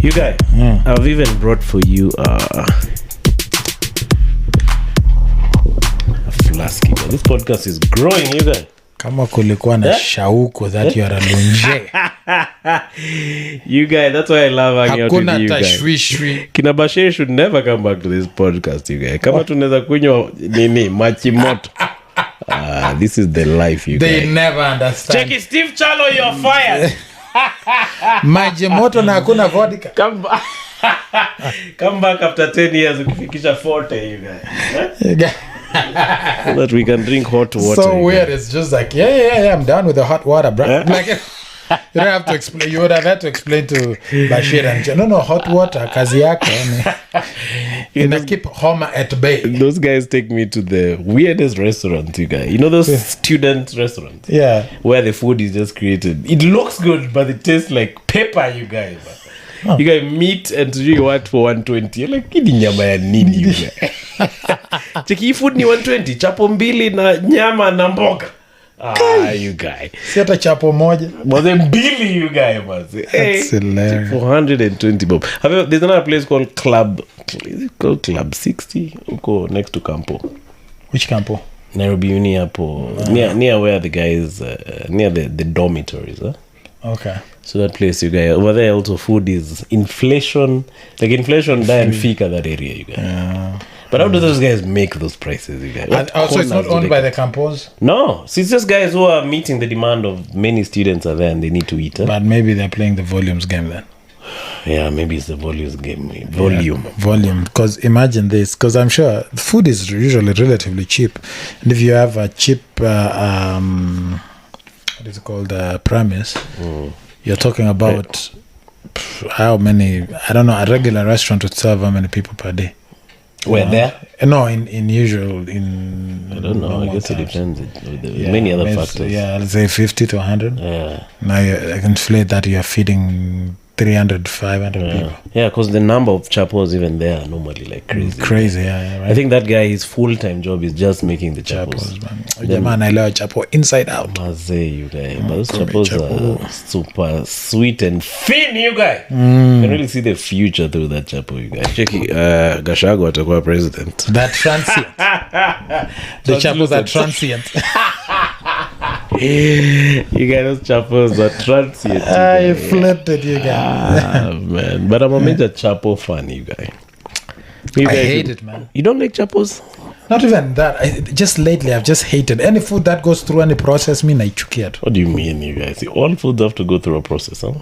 You guys, I've even brought for you a flask. This podcast is growing, you guys. Kama kulikuwa na shauku that you are a lunje. You guys, that's why I love hanging out with you guys. Tashwishwi. Kina Bashe should never come back to this podcast, you guys. Kama tunaweza kunywa nini machi moto. This is the life, you guys. They never understand. Check it, Steve Chalo, you're fired. Maji moto na hakuna vodka. Come back after 10 years ukifikisha 40, you guys. So that we can drink hot water. So weird. It's just like, yeah, I'm down with the hot water, bro. Like, you don't have to explain. You would have had to explain to Bashir and no, hot water, kazi yake. You keep Homer at bay. Those guys take me to the weirdest restaurant, you guys. You know those student restaurants? Yeah. Where the food is just created. It looks good, but it tastes like pepper, you guys. Oh. You guys meat and you want for 120. You're like, kidi nyama ya nini, you guys? Cheki food ni 120. Chapo mbili na nyama na mboga. You guys. Si hata chapo moja. Mwaze mbili, you guys. That's hilarious. 420 bob. There's another place called Club. Is it called Club 60? Uko next to Campo. Which Campo? Nairobi Uni hapo. Near where the guys, near the dormitories. Huh? Okay. So that place, you guys, over there also food is inflation. Like inflation die and fika that area, you guys. Yeah. But how do those guys make those prices, you guys? And also it's not owned by the Campos? No. So it's just guys who are meeting the demand of many students are there and they need to eat. Huh? But maybe they're playing the volumes game then. Yeah, maybe it's the volumes game. Volume. Yeah, volume. Because imagine this. Because I'm sure food is usually relatively cheap. And if you have a cheap, what is it called, premise, you're talking about how many, I don't know, a regular restaurant would serve how many people per day? Where there? No, in usual, in... I don't know, I guess times. It depends. Many other factors. Yeah, let's say 50 to 100. Yeah. Now I can inflate that you're feeding 300, 500 people. Yeah, because the number of chapos even there are normally like crazy. Crazy, yeah, right. I think that guy, his full-time job is just making the chapos. Man, I love chapo inside out. Maze, you guys. But those chapos are super sweet and thin, you guys. You can really see the future through that chapo, you guys. Check it. Gashago atakuwa president. That transient. The chapos are transient. You guys, those chapos are transient. I flirted, you guys. Man. But I'm a major chapo fan, you guys. I hate it, man. You don't like chapos? Not even that. Just lately, I've just hated any food that goes through any process. What do you mean, you guys? All foods have to go through a process, huh?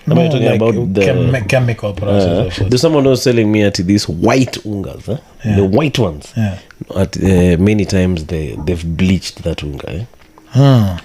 No, I'm talking like about the chemical process. There's someone who was selling me at these white ungas, huh? Yeah. The white ones. Yeah. At many times they've bleached that unga.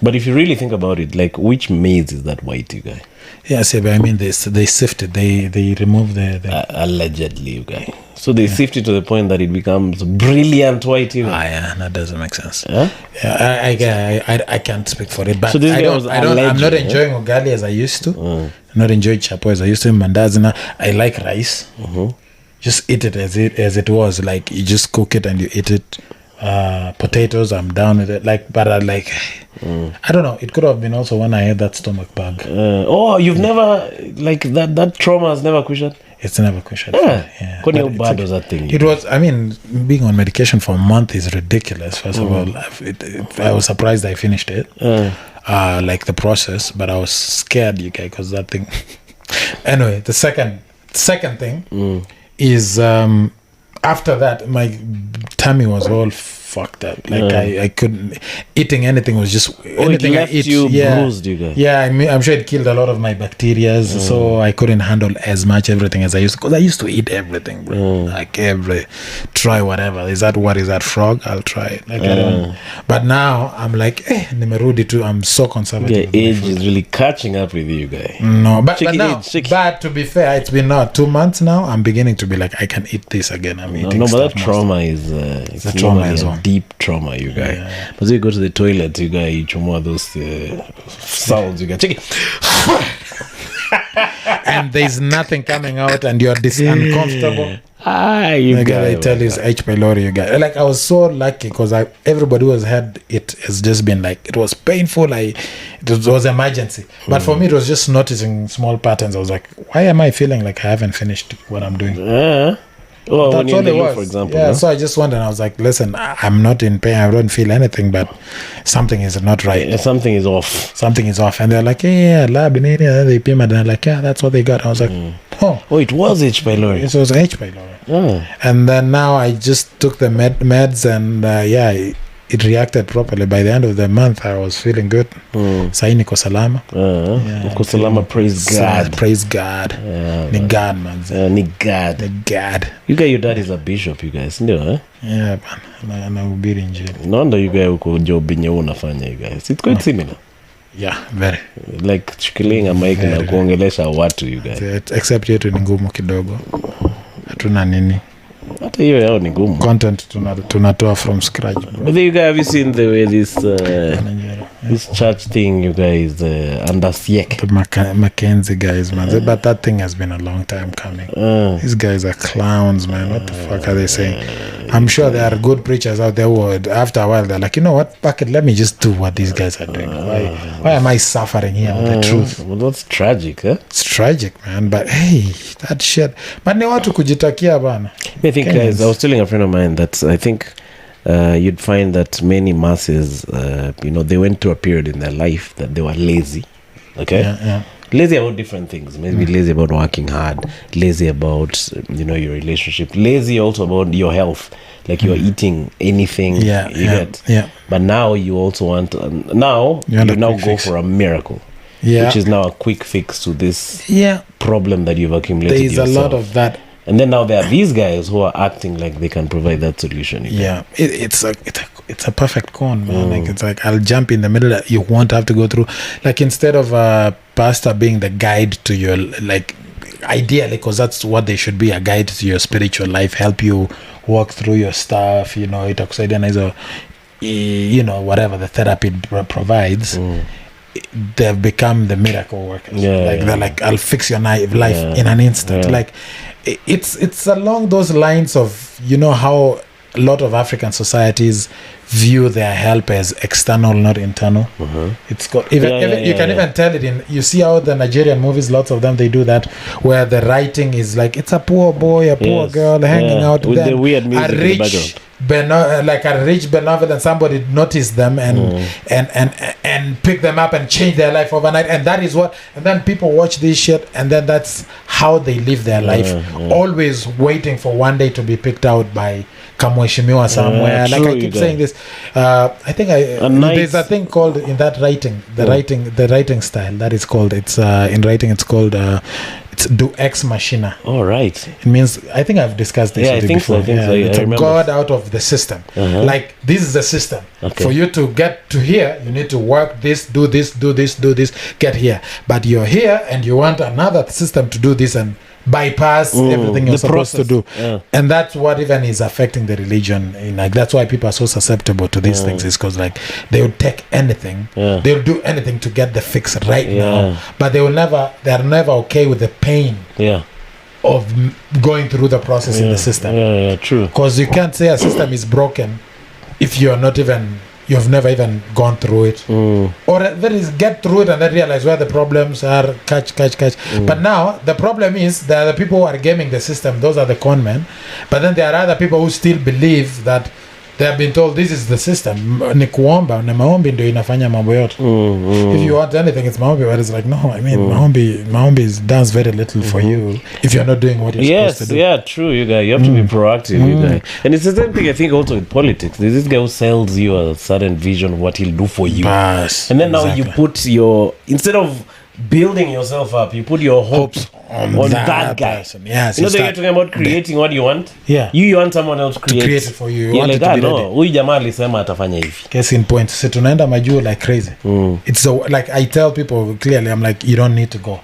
But if you really think about it, like which maize is that white, you guys? Yeah, see, but I mean they sift it. They remove the allegedly, you guys. So they sift it to the point that it becomes brilliant white, you guys. Yeah, that doesn't make sense. Huh? Yeah, I can't speak for it, but so I'm not enjoying ugali as I used to. I'm not enjoying chapo as I used to. Mandazi now, I like rice. Just eat it as it was. Like you just cook it and you eat it. Potatoes, I'm down with it. Like, but I like. I don't know. It could have been also when I had that stomach bug. You've never like that trauma has never cushioned. It's never cushioned. Yeah. How bad was that thing? It was. I mean, being on medication for a month is ridiculous. First of all, I was surprised I finished it. Like the process, but I was scared, you guys, because that thing. Anyway, the second thing is after that, my tummy was all fucked up. Like I couldn't eating anything was just anything I eat. Bruised, you guys. Yeah, I'm sure it killed a lot of my bacteria, so I couldn't handle as much everything as I used to. Because I used to eat everything, bro. Like try whatever. Is that frog? I'll try it. Like I don't. But now I'm like, nimerudi too. I'm so conservative. Yeah, age is really catching up with you guys. No, but now, but to be fair, it's been 2 months now. I'm beginning to be like, I can eat this again. I'm eating. No, but that trauma is it's a trauma as well. Deep trauma, you guys. Yeah. But you go to the toilet, you guys, you chumwa those sounds, you guys. Check it. And there's nothing coming out, and you're uncomfortable. You the guy guy, I tell is H. pylori, you guy. Like, I was so lucky because everybody who has had it has just been like, it was painful. It was emergency. But for me, it was just noticing small patterns. I was like, why am I feeling like I haven't finished what I'm doing? Well, that's when all it was. for example. Yeah, so I just went and I was like, listen, I'm not in pain. I don't feel anything, but something is not right. Yeah, something is off. Something is off. And they're like, yeah, lab in here. They pay me. And they're like, yeah, that's what they got. I was like, oh, it was H. pylori. It was H. pylori. And then now I just took the meds and it reacted properly. By the end of the month, I was feeling good. Sai niko salama. Niko salama, praise God. Praise God. Ni God, man. Ni God. Ni God. You guys, your dad is a bishop, you guys. Ndio, Yeah, man. Anahubiri injili. No wonder you guys uko job yenye unafanya, you guys. It's quite similar. Yeah, very. Like chukilinga mic na kuongelesha watu, you guys. Except yetu ni ngumu kidogo. Hatuna nini. Hata hiyo yao ni ngumu. Content tunatoa from scratch, bro. But you guys, have you seen the way this church thing, you guys, under Siek? The Mackenzie guys, man. But that thing has been a long time coming. These guys are clowns, man. What the fuck are they saying? I'm sure there are good preachers out there who, after a while, they're like, you know what, fuck it, let me just do what these guys are doing. Why am I suffering here with the truth? Well, that's tragic, eh? It's tragic, man. But hey, that shit. But ni watu kujitakia bana. I think, guys, I was telling a friend of mine that I think you'd find that many masses, they went through a period in their life that they were lazy. Okay? Yeah. Lazy about different things. Maybe lazy about working hard, lazy about, your relationship, lazy also about your health. Like you're eating anything you get. Yeah. But now you also want, you now go for a miracle. Yeah. Which is now a quick fix to this problem that you've accumulated yourself. There's a lot of that. And then now there are these guys who are acting like they can provide that solution. Yeah, it's a perfect con, man. Like it's like I'll jump in the middle. You won't have to go through. Like instead of a pastor being the guide to your, like, ideally, because that's what they should be, a guide to your spiritual life, help you walk through your stuff. Itakusaidia whatever the therapy provides. They've become the miracle workers. They're like, I'll fix your life in an instant. Like it's along those lines of how a lot of African societies view their help as external, not internal. It's got you can even tell it in, you see how the Nigerian movies, lots of them, they do that, where the writing is like, it's a poor boy, a poor girl hanging out with the weird music a rich like a rich benevolent somebody noticed them and pick them up and change their life overnight, and that is what, and then people watch this shit, and then that's how they live their life, always waiting for one day to be picked out by Kamweshimiwa somewhere. Like I keep saying this, I think there's a thing called in that writing, the writing style that is called, it's in writing it's called it's do ex machina. All right. It means, I think I've discussed this with you before. It's a god out of the system. Like, this is the system. For you to get to here, you need to work this, do this, get here. But you're here and you want another system to do this and bypass everything you're supposed to do. And that's what even is affecting the religion. Like, that's why people are so susceptible to these things, is because like they will take anything, they'll do anything to get the fix right now, but they're never okay with the pain of going through the process in the system. True. Because you can't say a system is broken if you've never even gone through it, or that is get through it and then realize where the problems are, catch. But now the problem is there are the people who are gaming the system, those are the con men, but then there are other people who still believe that they have been told this is the system, ni kuomba na maombi ndio inafanya mambo yote. If you want anything, it's maombi. But it's like, no, I mean, maombi does very little for you if you're not doing what you're supposed to do. Yeah, true, you guys. You have to be proactive, you guys. And it's the same thing, I think, also with politics. There's this guy who sells you a certain vision of what he'll do for you. And then now you put instead of building yourself up, you put your hopes on that guy. Person. Yes, they're talking about creating what you want. Yeah, you want someone else to create it for you. You want like, it to be ready. Huyu jamaa alisema atafanya hivi. Case in point, so tunaenda majuu like crazy. It's so, like I tell people clearly, I'm like, you don't need to go.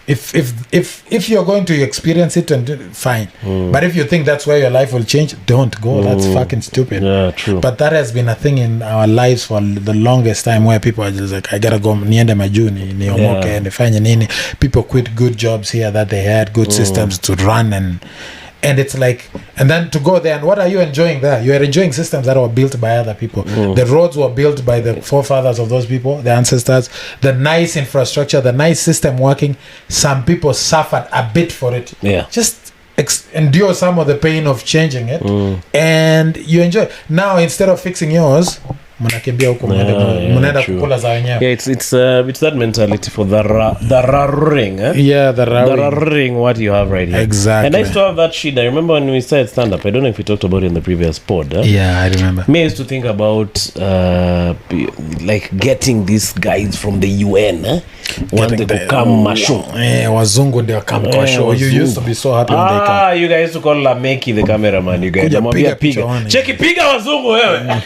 If you're going to experience it, and fine. But if you think that's where your life will change, don't go. That's fucking stupid. Yeah, true. But that has been a thing in our lives for the longest time, where people are just like, I gotta go niende majuu niomoke nifanye nini. People quit good jobs here that they had, good systems to run And it's like, and then to go there, and what are you enjoying there? You are enjoying systems that were built by other people. The roads were built by the forefathers of those people, the ancestors. The nice infrastructure, the nice system working. Some people suffered a bit for it. Yeah. Just endure some of the pain of changing it, and you enjoy. Now instead of fixing yours, mnakimbia huko mnaenda kukula za wenyewe. Yeah, it's that mentality for the raring, eh? Yeah, the raring what you have right here. Exactly. And I used to have that shit. I remember when we started stand up. I don't know if we talked about it in the previous pod. Eh? Yeah, I remember. Me, I used to think about like getting these guys from the UN, eh? Wanted to come masho. Wazungu ndio come kwa show. You used to be so happy when they come. You guys used to call Lameki the cameraman. You guys piga. Cheki piga wazungu wewe.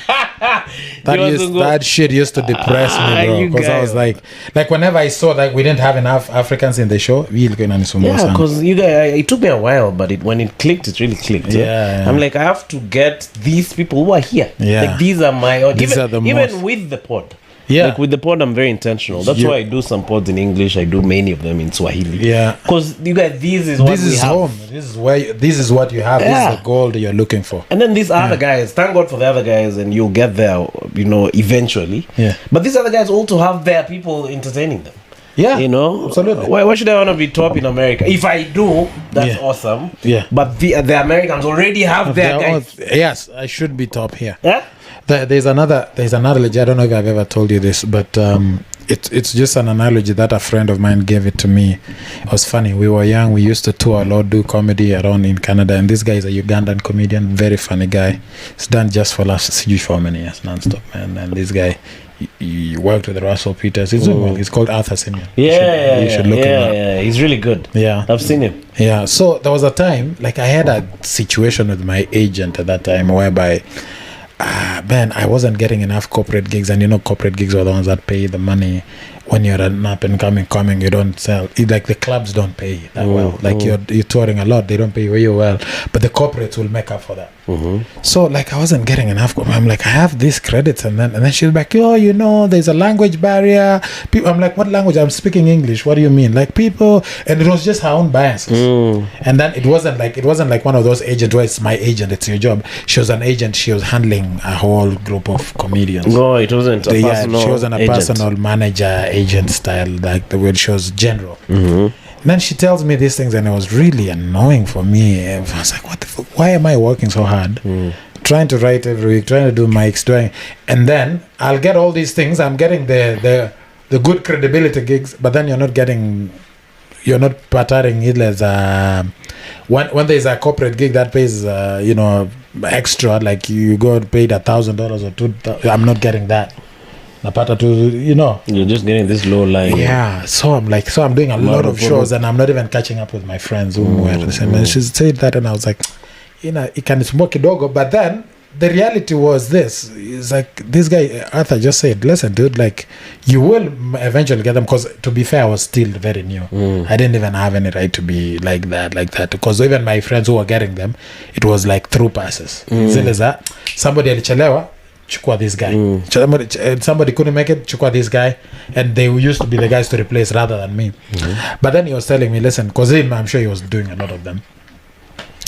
That shit used to depress me, bro. Because I was like whenever I saw that we didn't have enough Africans in the show, because you guys, it took me a while, but when it clicked, it really clicked. Yeah. I'm like, I have to get these people who are here. Yeah. Like these are my audience. Even most. with the pod. Yeah. Like with the pod, I'm very intentional. That's why I do some pods in English. I do many of them in Swahili. Yeah. Because you guys, this is what we have. Home. This is what you have. Yeah. This is the gold you're looking for. And then these other guys, thank God for the other guys, and you'll get there, eventually. Yeah. But these other guys also have their people entertaining them. Yeah. Absolutely. Why should I want to be top in America? If I do, that's awesome. Yeah. But the Americans already have their guys. Yes, I should be top here. Yeah. There's another analogy. I don't know if I've ever told you this, but it's just an analogy that a friend of mine gave it to me. It was funny. We were young. We used to tour a lot, do comedy around in Canada, and this guy is a Ugandan comedian, very funny guy. He's done just for last huge for many years, nonstop, man. And this guy, he worked with Russell Peters. He's doing well. He's called Arthur Simeon. You should look him up. Yeah, he's really good. Yeah, I've seen him. Yeah. So there was a time, like I had a situation with my agent at that time, whereby. Man, I wasn't getting enough corporate gigs, and corporate gigs are the ones that pay the money. When you're an up and coming, you don't sell. Like the clubs don't pay that well. Like you're touring a lot, they don't pay very well, but the corporates will make up for that. So like I wasn't getting enough. I'm like, I have these credits, and then she's like, there's a language barrier. I'm like, what language? I'm speaking English. What do you mean? Like people, and it was just her own biases. And then it wasn't like one of those agents where it's my agent, it's your job. She was an agent. She was handling a whole group of comedians. No, it wasn't a personal. She wasn't a personal manager agent style, like the word. She was general. And then she tells me these things, and it was really annoying for me. I was like, what the fuck? Why am I working so hard? Trying to write every week, trying to do mics, and then I'll get all these things. I'm getting the good credibility gigs, but then you're not patterning it as when there's a corporate gig that pays extra, like you go paid $1,000 or $2,000. I'm not getting that. You're just getting this low line. Yeah, so I'm doing a lot of shows, and I'm not even catching up with my friends who were the same. And she said that, and I was like, it can smoke dogo. But then the reality was this: it's like this guy Arthur just said, "Listen, dude, like you will eventually get them." Because to be fair, I was still very new. I didn't even have any right to be like that. Because even my friends who were getting them, it was like through passes. Somebody alichelewa. Chukua this guy. Somebody couldn't make it. Chukua this guy, and they used to be the guys to replace rather than me. But then he was telling me, listen, because I'm sure he was doing a lot of them.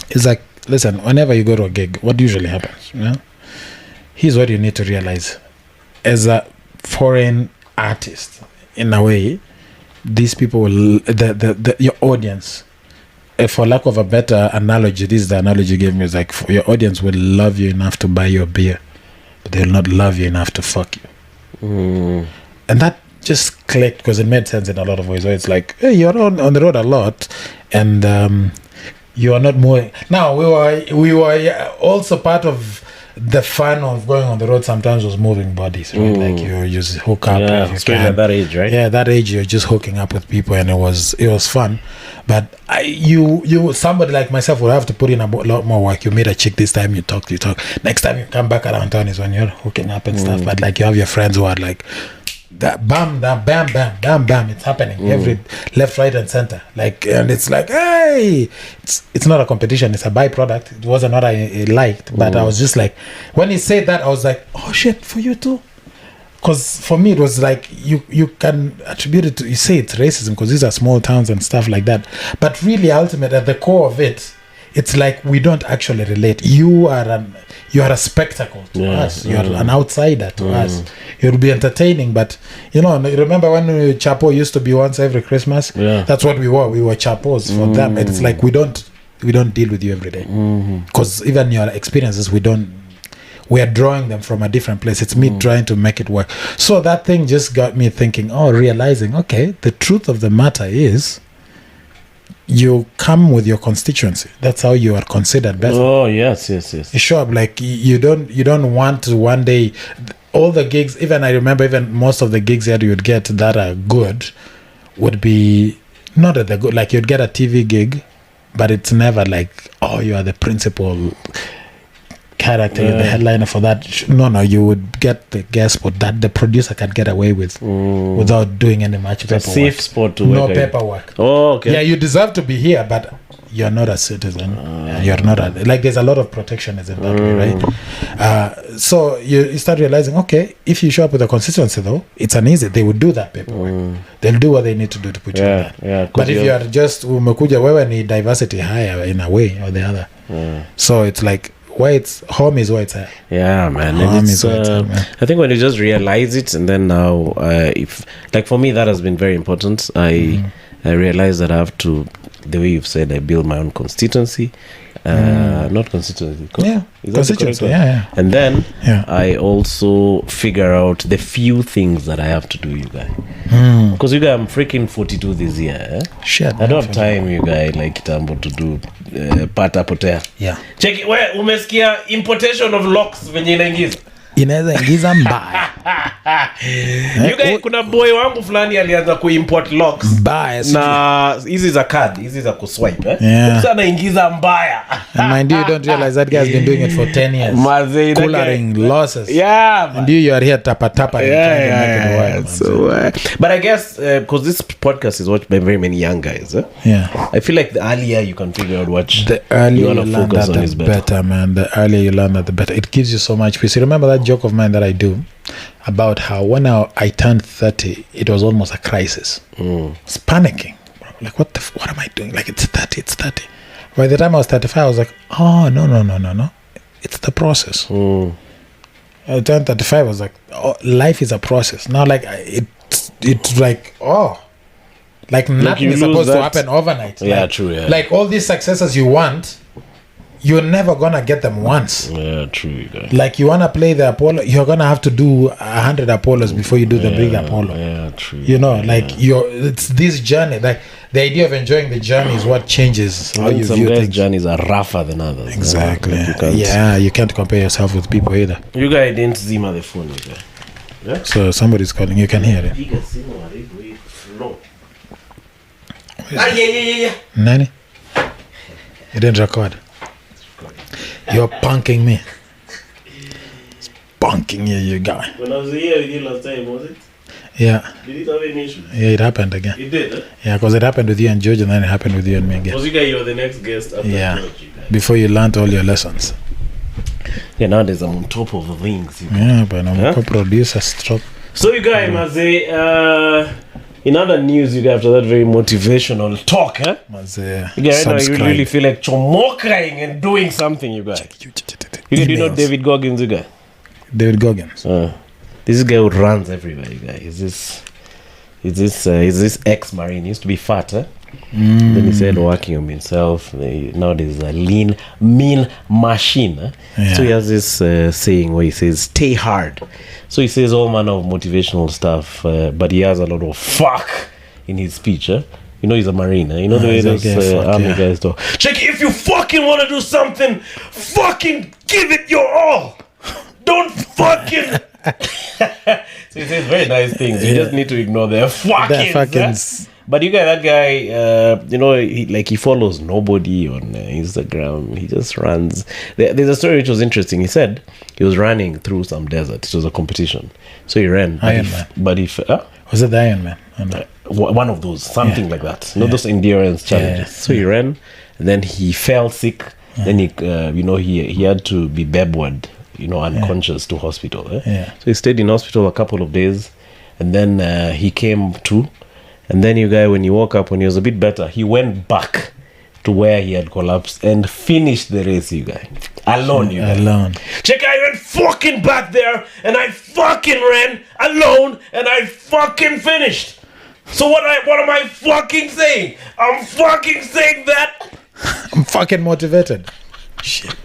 It's like, listen, whenever you go to a gig, what usually happens? Here's what you need to realize: as a foreign artist, in a way, these people will your audience. For lack of a better analogy, this is the analogy you gave me. Is like your audience will love you enough to buy your beer, but they'll not love you enough to fuck you. And that just clicked because it made sense in a lot of ways. Where it's like, hey, you're on the road a lot, and you are not moving. Now we were also part of the fun of going on the road. Sometimes was moving bodies, right? Like you just hook up. Yeah, especially at that age, right? Yeah, that age you're just hooking up with people, and it was fun. But you somebody like myself will have to put in a lot more work. You meet a chick this time, you talk. Next time you come back around town is when you're hooking up and stuff. But like you have your friends who are like that, bam, it's happening every left, right, and center. Like, and it's like, hey, it's not a competition. It's a byproduct. It wasn't what I liked, but I was just like, when he said that, I was like, oh shit, for you too. Because for me, it was like, you can attribute it to, you say it's racism because these are small towns and stuff like that. But really, ultimately, at the core of it, it's like we don't actually relate. You are a spectacle to us. You are an outsider to us. You'll be entertaining, but remember when Chapo used to be once every Christmas? Yeah. That's what we were. We were Chapos for them. It's like we don't deal with you every day, because even your experiences we are drawing them from a different place. It's me trying to make it work. So that thing just got me thinking, realizing, okay, the truth of the matter is you come with your constituency. That's how you are considered better. Oh, yes. Sure, like you don't want to one day, all the gigs, even I remember even most of the gigs that you would get that are good would be not at the good, like you'd get a TV gig, but it's never like, you are the principal character, you're the headliner for that. No, you would get the guest spot that the producer can get away with without doing any much paperwork. A safe spot to no paperwork. Oh, okay. Yeah, you deserve to be here, but you're not a citizen. You're not like there's a lot of protectionism that way, right? So you start realizing, okay, if you show up with a constituency though, it's an easy. They would do that paperwork. They'll do what they need to do to put you in that. Yeah, but if you are just umekuja wewe ni diversity higher in a way or the other. So it's like home is where it's at. Yeah, man. And I think when you just realize it, and then now, if like for me, that has been very important. I realize that I have to, the way you've said, I build my own constituency. Not constituency. Constituency. And then I also figure out the few things that I have to do, you guys. Because you guys, I'm freaking 42 this year. Shit. I don't have time, you guys, like Kitambo to do pata potea. Yeah. Check it. Where umesikia importation of locks venye inaingiza? Inaweza ingiza mbaya. You guys, kuna boy wangu fulani alianza kuimport locks mbaya, na hizi za card, hizi za kuswipe sana ingiza mbaya. And mind you don't realize that guy has been doing it for 10 years. Coolering losses. Yeah. And you are here trying to make it work. So, but I guess because this podcast is watched by very many young guys. I feel like the earlier you can figure out what the earlier you want to focus on is better, man. The earlier you learn that, the better. It gives you so much peace. You remember that joke of mine that I do about how when I turned 30, it was almost a crisis. It's panicking. Like, what am I doing? Like, it's 30. By the time I was 35, I was like, no. It's the process. I turned 35, I was like, life is a process. Now, like, it's like, like nothing is supposed to happen overnight. Yeah, like, true, yeah. Like, all these successes you want, you're never gonna get them once. Yeah, true. Like you wanna play the Apollo, you're gonna have to do 100 Apollos before you do the big Apollo. Yeah, true. It's this journey. Like the idea of enjoying the journey is what changes how you some view guys' things. journeys are rougher than others. Exactly. You You can't compare yourself with people either. You guys didn't zima the phone, you guys. Yeah? So somebody's calling. You can hear it. Yeah. Nani? You didn't record. You're punking me. It's punking you guy. When I was here with you last time, was it? Yeah. Did it have any issues? Yeah, it happened again. It did, Yeah, because it happened with you and George, and then it happened with you and me again. Because you guys, you're the next guest after George. Before you learned all your lessons. Yeah, nowadays I'm on top of the things. Yeah, but I'm a co-producer stroke. So you guys, in other news, you guys, after that very motivational talk, you guys, you really feel like chomokaing and doing something, you guys. You do you know David Goggins, you guys? David Goggins. This guy who runs everywhere, you guys. Is this ex-Marine? He used to be fat, Then he said working on himself. Nowadays a lean, mean machine. So he has this saying where he says, "Stay hard." So he says all manner of motivational stuff, but he has a lot of fuck in his speech. You know he's a Marine. You know the way those army guys talk. Check it, if you fucking want to do something, fucking give it your all. Don't fucking. So he says very nice things. You just need to ignore the fuckings. But you got that guy, he follows nobody on Instagram. He just runs. There's a story which was interesting. He said he was running through some desert. It was a competition. So he ran. Was it the Iron Man? One of those, something like that. Those endurance challenges. So he ran, and then he fell sick. Then he had to be bedward, unconscious to hospital. So he stayed in hospital a couple of days, and then he came to. And then when he woke up, when he was a bit better, he went back to where he had collapsed and finished the race, you guys. Alone, you guys. Alone. Check, I went fucking back there and I fucking ran alone and I fucking finished. So what am I fucking saying? I'm fucking saying that I'm fucking motivated. Shit.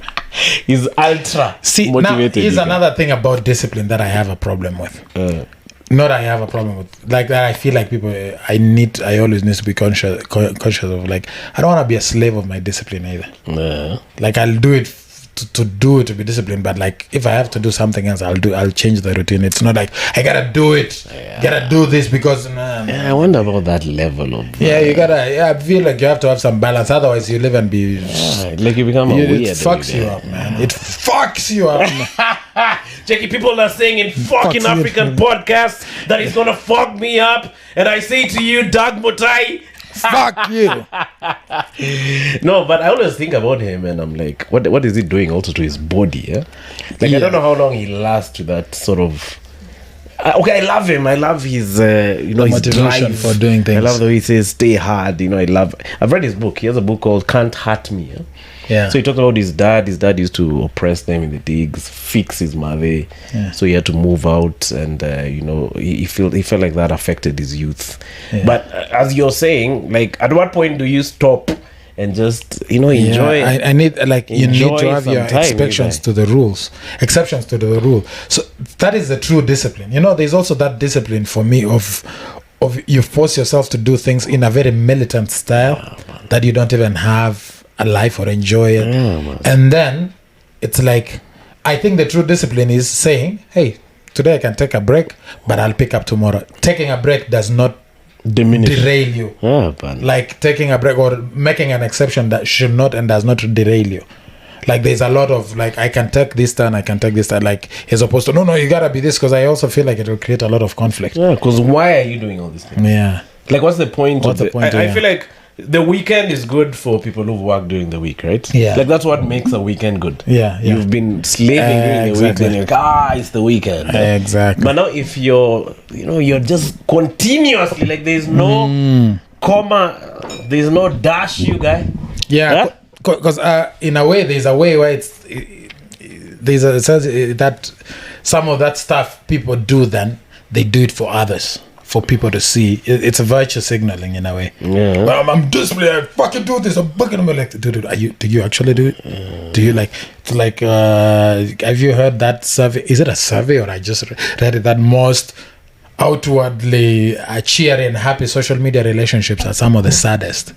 He's ultra See, motivated. now, here's another thing about discipline that I have a problem with. Not I have a problem with. Like that I feel like people, I always need to be conscious of, like, I don't want to be a slave of my discipline either. Like, I'll do it to be disciplined, but like if I have to do something else, I'll change the routine. It's not like I gotta do it, gotta do this because I wonder about that level of you gotta. I feel like you have to have some balance, otherwise you live and be like you become a weird. It fucks you up, man. It fucks you up. Jackie, people are saying in fucking African podcasts that it's gonna fuck me up, and I say to you, Doug Mutai, fuck you. No, but I always think about him and I'm like, what is he doing also to his body? Yeah? Like, I don't know how long he lasts with that sort of. Okay, I love him. I love his, his motivation drive for doing things. I love the way he says, "Stay hard." I've read his book. He has a book called "Can't Hurt Me." Yeah. So he talked about his dad. His dad used to oppress them in the digs, fix his mother. Yeah. So he had to move out, and he felt like that affected his youth. Yeah. But as you're saying, like, at what point do you stop and just enjoy? I need you need to have your exceptions to the rule. So that is the true discipline. There's also that discipline for me of you force yourself to do things in a very militant style that you don't even have a life or enjoy it. And then it's like, I think the true discipline is saying, hey, today I can take a break, but I'll pick up tomorrow. Taking a break does not derail you. Like taking a break or making an exception that should not and does not derail you. Like there's a lot of like, I can take this turn, like as opposed to no, you gotta be this, because I also feel like it will create a lot of conflict. Yeah, because why are you doing all these things? Yeah. Like what's the point of it? I feel like the weekend is good for people who work during the week, right? Yeah. Like that's what makes a weekend good. Yeah. You've been slaving during the week, then you're like, it's the weekend. Exactly. But now if you're just continuously, like there's no comma, there's no dash, you guy. Yeah. Because in a way, there's a way where it says that some of that stuff people do, then they do it for others, for people to see. It's a virtue signaling in a way. Yeah. But I'm disciplined. I fucking do this. I'm fucking like, dude, do you actually do it? Do you like? It's like, have you heard that survey? Is it a survey or I just read it that most outwardly cheery and happy social media relationships are some of the saddest?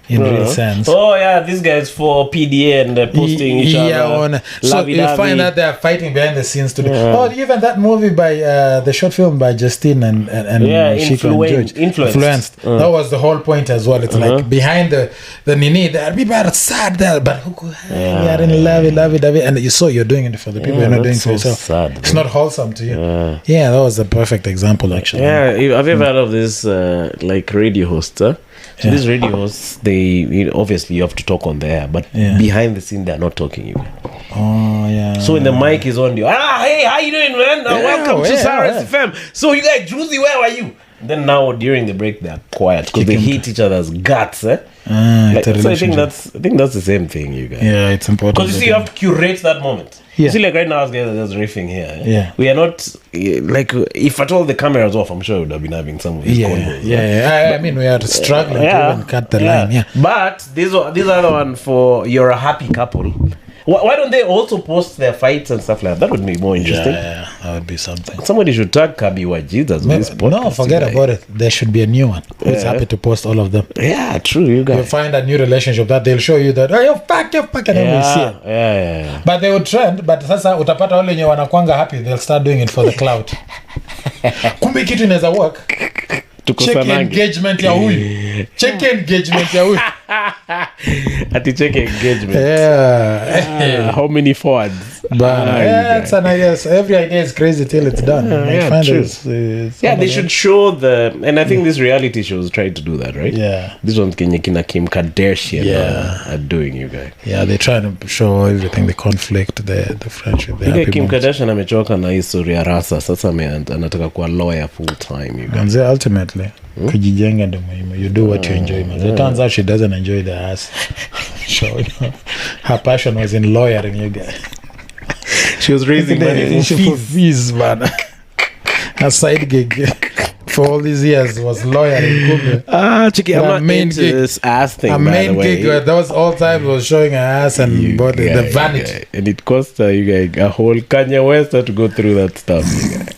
In real sense. Oh yeah, these guys for PDA and posting each other. So you find that they're fighting behind the scenes today. Oh, even that movie by the short film by Justine and Shiko and George, Influenced. That was the whole point as well. It's like behind the Nini, there are people are sad there, but we are in lovey, and you're doing it for the people. You're not doing it for yourself. Sad, it's not wholesome to you. Yeah, that was the perfect example actually. Yeah, have you ever heard of this like radio host? So these radio hosts, they obviously you have to talk on the air, but behind the scene they're not talking you. Oh yeah. So when the mic is on, you hey, how you doing, man? Welcome to Sarah's FM. So you guys, Juicy, where were you? Then now during the break they're quiet because they hate each other's guts. So I think that's the same thing, you guys. Yeah, it's important because you see, you have to curate that moment. You see, like right now, us guys are just riffing here. Yeah, we are not like if at all the camera's off, I'm sure we would have been having some of these convos. I mean, we are struggling to even cut the line. Yeah, but these other one for you're a happy couple. Why don't they also post their fights and stuff like that? That would be more interesting. Yeah, that would be something. Somebody should tag Kabi Wajid as this podcast. No, forget about it. There should be a new one. Who's happy to post all of them? Yeah, true. You guys. You'll find a new relationship that they'll show you that you're fuck, and then we'll see it. Yeah. But they would trend. But sasa utapata wale wenye wanakuanga happy, they'll start doing it for the clout. Kumbe kitu inaweza work. Check engagement ya huyu. Ati check engagement. Yeah. How many forwards? But it's an idea. So every idea is crazy till it's done. True. It's They should show and I think this reality shows try to do that, right? Yeah. This one's Kim Kardashian are doing, you guys. Yeah, they're trying to show everything, the conflict, the friendship, the happy Kim moments. Kardashian amechoka na historia rasa. Sasa anataka kuwa lawyer full time, you guys. And ultimately, kujijenga ndo muhimu. You do what you enjoy. It turns out she doesn't enjoy the ass. So, her passion was in lawyering, you guys. She was raising money for fees, man. Her side gig for all these years was lawyering. Chiki, I'm not into this ass thing, by the way. Gig, that was all time was showing her ass and the vanity. And it cost her, you guys, a whole Kanye West to go through that stuff, you guys.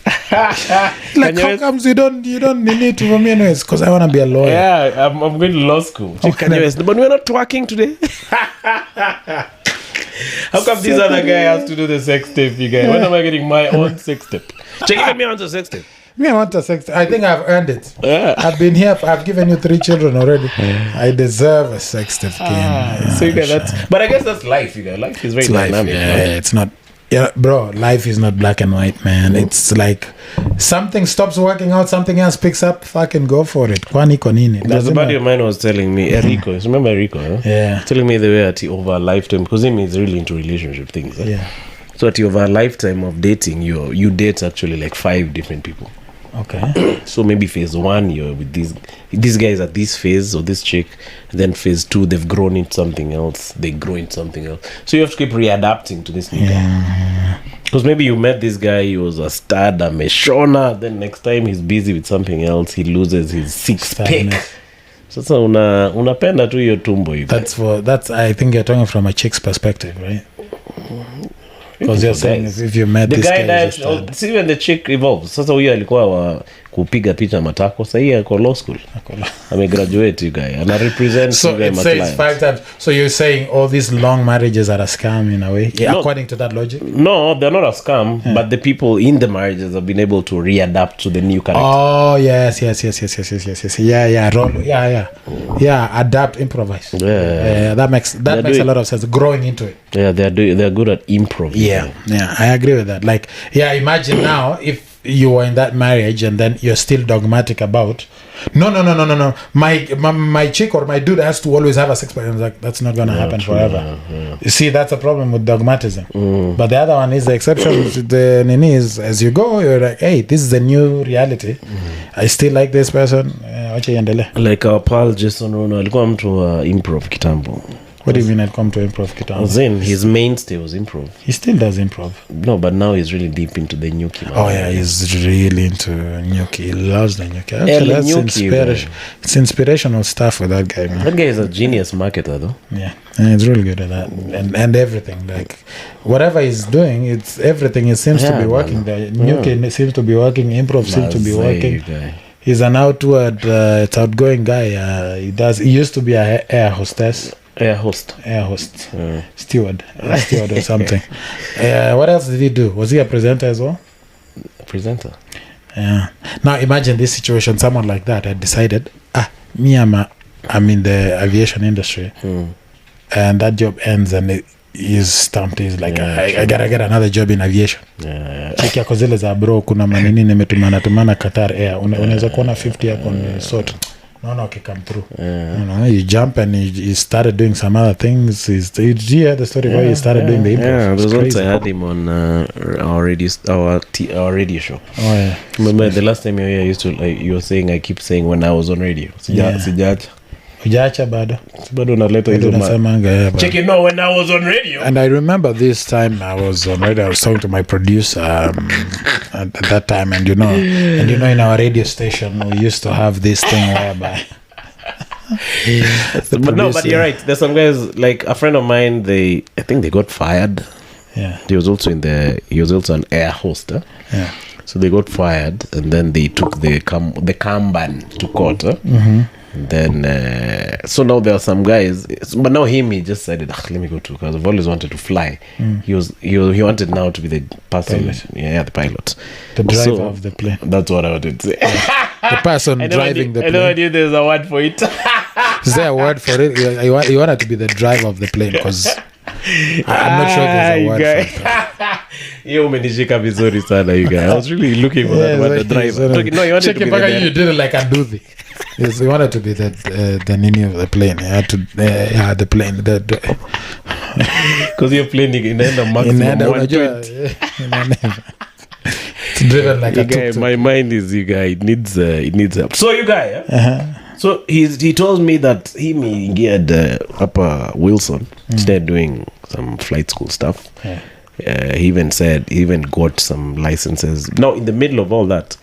Like, how comes you don't need to for me anyways? Because I want to be a lawyer. Yeah, I'm going to law school. Kanye West, but we're not working today. How come this other guy has to do the sex tape, you guys? When am I getting my own sex tape? Check me on the sex tape. Me, I want a sex tape. I think I've earned it. Yeah. I've been here. I've given you 3 children already. I deserve a sex tape. So you guys, but I guess that's life, you guys. Life is very dynamic. It's not. Yeah, bro, life is not black and white, man. It's like something stops working out, something else picks up, fucking go for it. Kwani konini. There's a buddy of mine was telling me, Enrico, remember Enrico? Huh? Yeah. Telling me the way that over a lifetime, because him is really into relationship things. Huh? Yeah. So that over a lifetime of dating, you date actually like 5 different people. Okay. So maybe phase 1, you're with these guys at this phase or this chick. Then phase 2, they've grown into something else. They grow into something else. So you have to keep readapting to this new guy. Because maybe you met this guy, he was a stud, a meshona. Then next time he's busy with something else, he loses his 6-pack. Sasa unapenda tu hiyo tumbo. That's I think you're talking from a chick's perspective, right? Because you're saying if you met this guy, see when the chick evolves. Sasa huyo alikuwa wa kupiga picha matako. Sasa hii ako law school. Amegraduate, you guy. And I represent so you guy. So it says 5 times. So you're saying all these long marriages are a scam in a way? Yeah, no, according to that logic? No, they're not a scam. Yeah. But the people in the marriages have been able to readapt to the new character. Oh, yes. Yeah, adapt, improvise. Yeah. That makes a lot of sense. Growing into it. Yeah, they're good at improv. Yeah, I agree with that. Like, yeah, imagine now if you were in that marriage and then you're still dogmatic about no, my chick or my dude has to always have a 6-pack. Like, that's not gonna happen forever. You see, that's a problem with dogmatism. But the other one is the exception. The nini is, as you go, you're like, hey, this is the new reality. I still like this person. Like our pal Jason Rono alikuwa mtu wa improv kitambo. What do you mean I'd come to improv kitambo? As in, his mainstay was improv. He still does improv. No, but now he's really deep into the Nyuki. Oh yeah, he's really into Nyuki. He loves the Nyuki. Actually, it's inspirational stuff with that guy, man. That guy is a genius marketer, though. Yeah, and he's really good at that. And everything, like whatever he's doing, it's everything. It seems to be working. The Nyuki seems to be working. Improv seems to be working. He's an outgoing guy. He used to be an air hostess. Air host. Steward or something. What else did he do? Was he a presenter as well? A presenter. Yeah. Now imagine this situation. Someone like that had decided, I'm in the aviation industry, and that job ends, and he's stumped. He's like, I gotta get another job in aviation. Cheki yako zile za bro, kuna manini nimetumana Qatar Air. Unaweza kuona 50 yako ni sort. No, okay, come through. You jump and he started doing some other things. Did you hear the story where he started doing the improv? Yeah, there's once I had him on our radio show. Oh yeah. Remember the last time you were here, you were saying, I keep saying when I was on radio. Sijacha bado unaleta hizo check it now when I was on radio. And I remember this time I was on radio. I was talking to my producer at that time, and you know in our radio station we used to have this thing whereby but you're right, there's some guys, like a friend of mine, I think they got fired. Yeah, he was also an air host. Yeah, so they got fired, and then they took the Kanban to court. Then so now there are some guys, but now he just decided, let me go to, because I've always wanted to fly. He wanted now to be the person, the pilot, the driver of the plane. That's what I wanted to say. The person driving the plane. I never knew there's a word for it. Is there a word for it? You wanted to be the driver of the plane, because I'm not sure there's a word for it. Hiyo umenishika vizuri sana you guys. I was really looking for that one, the driver. No, you wanted to be the you did it like a doodie. Yes, you wanted to be the nini of the plane. You had to the plane. Because you're playing inaenda maximum 120. It's driven like you a guy, tuk-tuk. my mind is you guy. It needs help. So you guy, so he told me that he geared upper Wilson started doing some flight school stuff. Yeah. He even said he even got some licenses. Now in the middle of all that,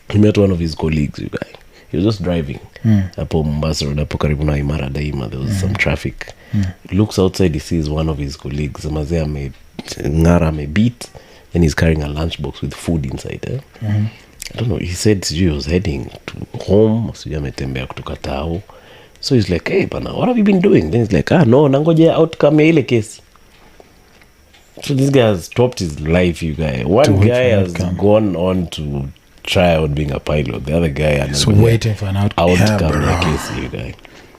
he met one of his colleagues. You guy, he was just driving up Mombasa Road, up karibu na Imara Daima. There was some traffic. He looks outside. He sees one of his colleagues. Mazea me beat, and he's carrying a lunchbox with food inside. I don't know. He said he was heading to home. Ametembea kutoka Tao. So he's like, hey, bana, what have you been doing? Then he's like, no, nangoja outcome ya ile case. So this guy has stopped his life, you guys. One guy has gone on to try out being a pilot. The other guy is waiting for an outcome ya case, you guys.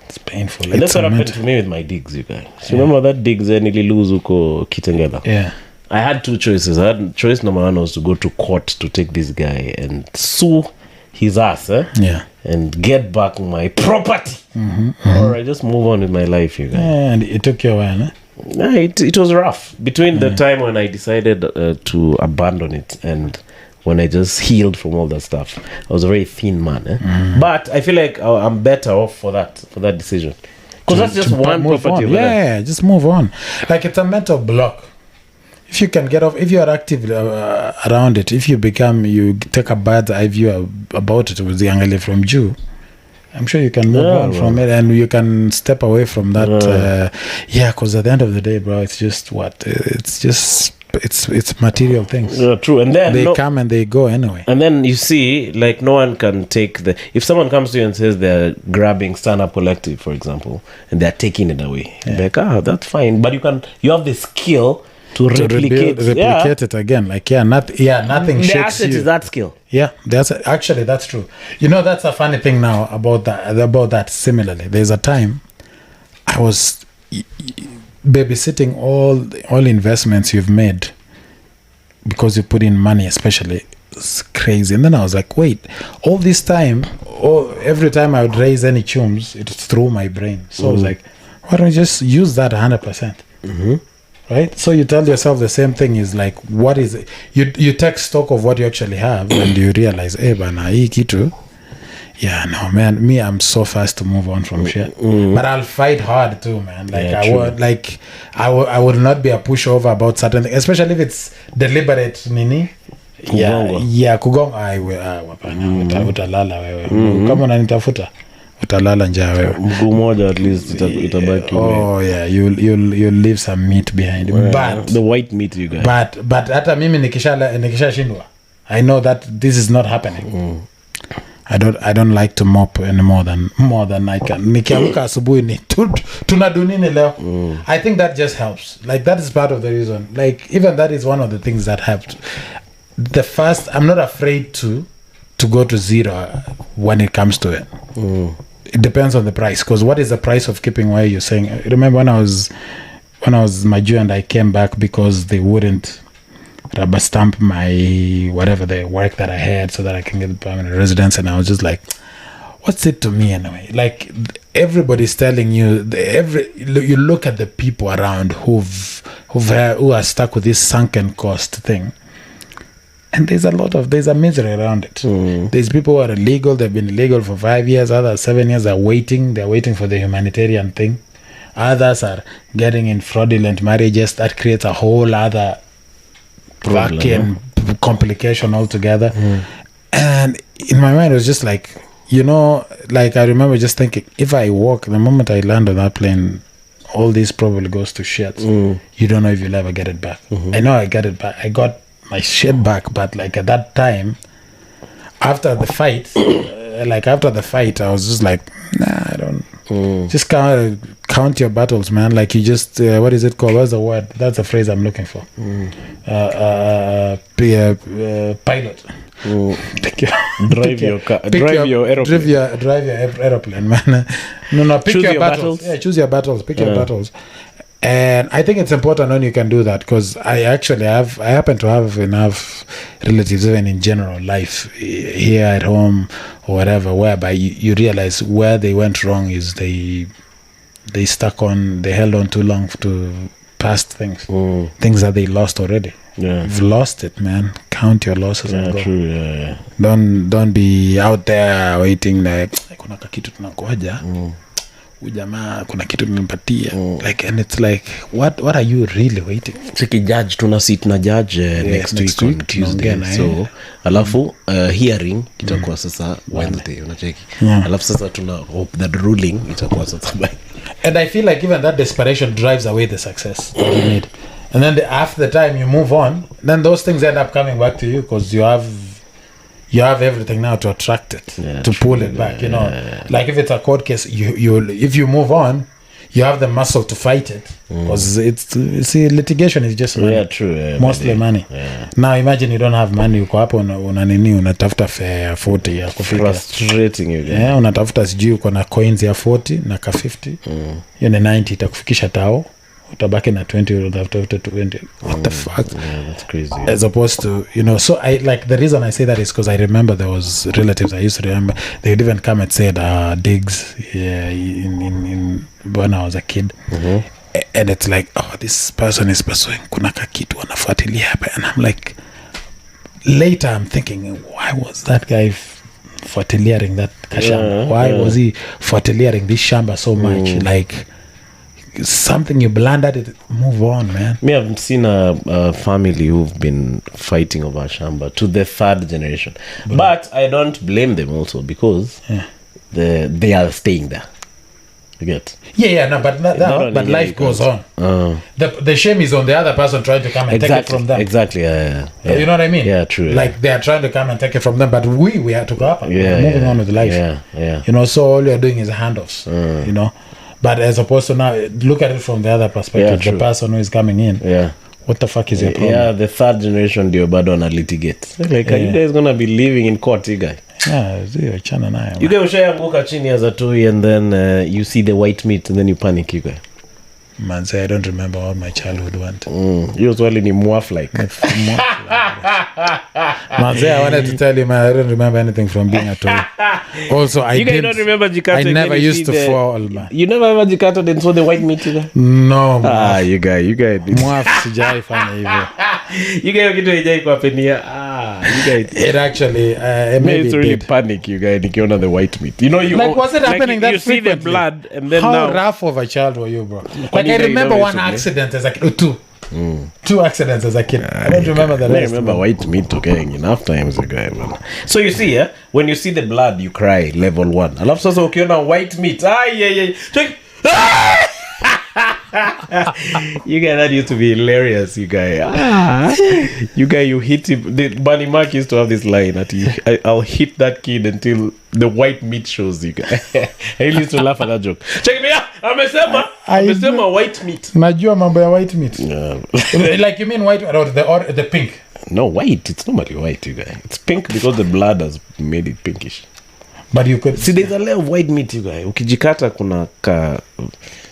It's painful. And that's what happened to me with my digs, you guys. So remember that digs nililose huko Kitengela? Yeah. I had two choices. I had choice number one was to go to court to take this guy and sue his ass, and get back my property, or I just move on with my life, you guys. Yeah, and it took you a while, It was rough between the time when I decided to abandon it and when I just healed from all that stuff. I was a very thin man, but I feel like I'm better off for that decision, because that's just one property. Yeah, just move on. Like, it's a mental block. If you can get off, if you are active around it, if you take a bad eye view about it with the angle from Jew, I'm sure you can move on from it, and you can step away from that. Because at the end of the day, bro, it's just it's material things. Yeah, true. And then they come and they go anyway. And then you see, like, no one can take if someone comes to you and says they're grabbing Stand Up Collective, for example, and they're taking it away, you're like, that's fine, but you have the skill to replicate it again. Like, nothing shakes you. The asset is that skill. Yeah, that's true. You know, that's a funny thing now about that. Similarly, there's a time I was babysitting all investments you've made because you put in money, especially. It's crazy. And then I was like, wait, all this time, every time I would raise any chums, it's through my brain. So I was like, why don't you just use that 100%? Right? So you tell yourself the same thing is like, what is it? You take stock of what you actually have and you realize, bana, hii kitu. Yeah, no, man, I'm so fast to move on from shit. But I'll fight hard too, man. Like, I would not be a pushover about certain things, especially if it's deliberate, nini. Kugonga. Utalala wewe. Kama unanitafuta utalala njaa wewe. Mguu moja at least itabaki. You'll leave some meat behind. But the white meat, you guys. But hata mimi nikishashindwa, I know that this is not happening. I don't like to mop any more than I can. Nikiamka asubuhi ni tunadu nini leo. I think that just helps. Like, that is part of the reason. Like, even that is one of the things that helped. I'm not afraid to go to zero when it comes to it. It depends on the price, because what is the price of keeping where you're saying? Remember when I was Maju and I came back because they wouldn't rubber stamp my whatever the work that I had so that I can get permanent residence, and I was just like, what's it to me anyway? Like, everybody's telling you, you look at the people around who are stuck with this sunken cost thing, and there's a misery around it. There's people who are illegal, they've been illegal for 5 years, others 7 years, they're waiting for the humanitarian thing. Others are getting in fraudulent marriages. That creates a whole other fucking complication altogether. And in my mind, it was just like, like, I remember just thinking, if I walk, the moment I land on that plane, all this probably goes to shit. You don't know if you'll ever get it back. I know I get it back. I got my shit back, but like at that time, after the fight, I was just like, nah, I don't. Just count your battles, man. Like, you just what is it called? What's the word? That's the phrase I'm looking for. Pilot. Drive your aeroplane, man. No, pick your battles. Yeah, choose your battles. Pick your battles, And I think it's important when you can do that, because I happen to have enough relatives, even in general life, here at home or whatever, whereby you realize where they went wrong is they held on too long to past things, things that they lost already. Yeah. You've lost it, man. Count your losses and go. True. Yeah. Don't be out there waiting like kuna kitu tunakoja. Jamaa kuna kitu nimpatia. Like, and it's like what are you really waiting for? Cheki judge tuna judge next week on Tuesday. So alafu hearing itakuwa sasa Wednesday, unacheki. Alafu sasa tuna hope that ruling itakuwa sasa by. And I feel like even that desperation drives away the success that you need. And then after the time you move on, then those things end up coming back to you, because you have everything now to attract it, to pull it back, you know. Like if it's a court case, if you move on, you have the muscle to fight it, because litigation is just money. Mostly money. Now imagine you don't have money, uko hapo unatafuta fare ya 40 ya kufika. Frustrating you. Unatafuta sijui uko na coins ya 40 na ka 50. Hiyo ni 90 itakufikisha tao. Utabaki na 20 after 20. What the fuck? Yeah, that's crazy. As opposed to, you know, so I like, the reason I say that is because I remember there was relatives I used to remember, they would even come and said digs in when I was a kid. And it's like, oh, this person is pursuing kuna kakitu anafuatilia hapa, and I'm like, later I'm thinking, why was that guy fuatiliaring that kashamba? Why was he fuatiliaring this shamba so much? Like, something you blundered it, move on, man. Me, I've seen a family who've been fighting over shamba to the third generation, but I don't blame them also, because they are staying there. You get? But life goes on. The shame is on the other person trying to come and take it from them. Exactly. Yeah. You know what I mean? Yeah, true. Like they are trying to come and take it from them, but we have to go up. We're moving on with life. Yeah. You know, so all you're doing is handoffs. You know. But as opposed to now, look at it from the other perspective, the person who is coming in. What the fuck is your problem? Yeah, the third generation ndio bado wana litigate. Like, are you guys gonna be living in court, you guys? Yeah, chana nayo. You guys ushaanguka chini as a toy, and then you see the white meat and then you panic, you guys. Man, say I don't remember what my childhood went. Usually ni mwaf like. Man, say I wanted to tell you, man, I don't remember anything from being a toy. Also, I don't remember Jikato. I never used to fall, man. You never ever Jikato and saw the white meat, you guys? No, man. You guys. Mwaf sijai fanya hivyo. You guys kitu hijai kwa penia. You guys. It actually maybe it's really panic, you guys, nikiona the white meat. You know, was it happening that frequently? You see the blood, and then how now. How rough of a child were you, bro? Like, I remember one accident as a kid, two accidents as a kid. I don't remember the rest. I remember white meat okay enough times ago, man. So you see, when you see the blood, you cry, level 1. Alafu sasa ukiona white meat, you guys, that used to be hilarious, you guys. You hit him. Bunny Mark used to have this line that I'll hit that kid until the white meat shows, you guys. I used to laugh at that joke. Check me out. Amesema white meat. Najua mambo ya white meat. Like, you mean white or the pink? No, white. It's normally white, you guys. It's pink because the blood has made it pinkish. But you could see, there's a layer of white meat, you guys. Ukijikata kuna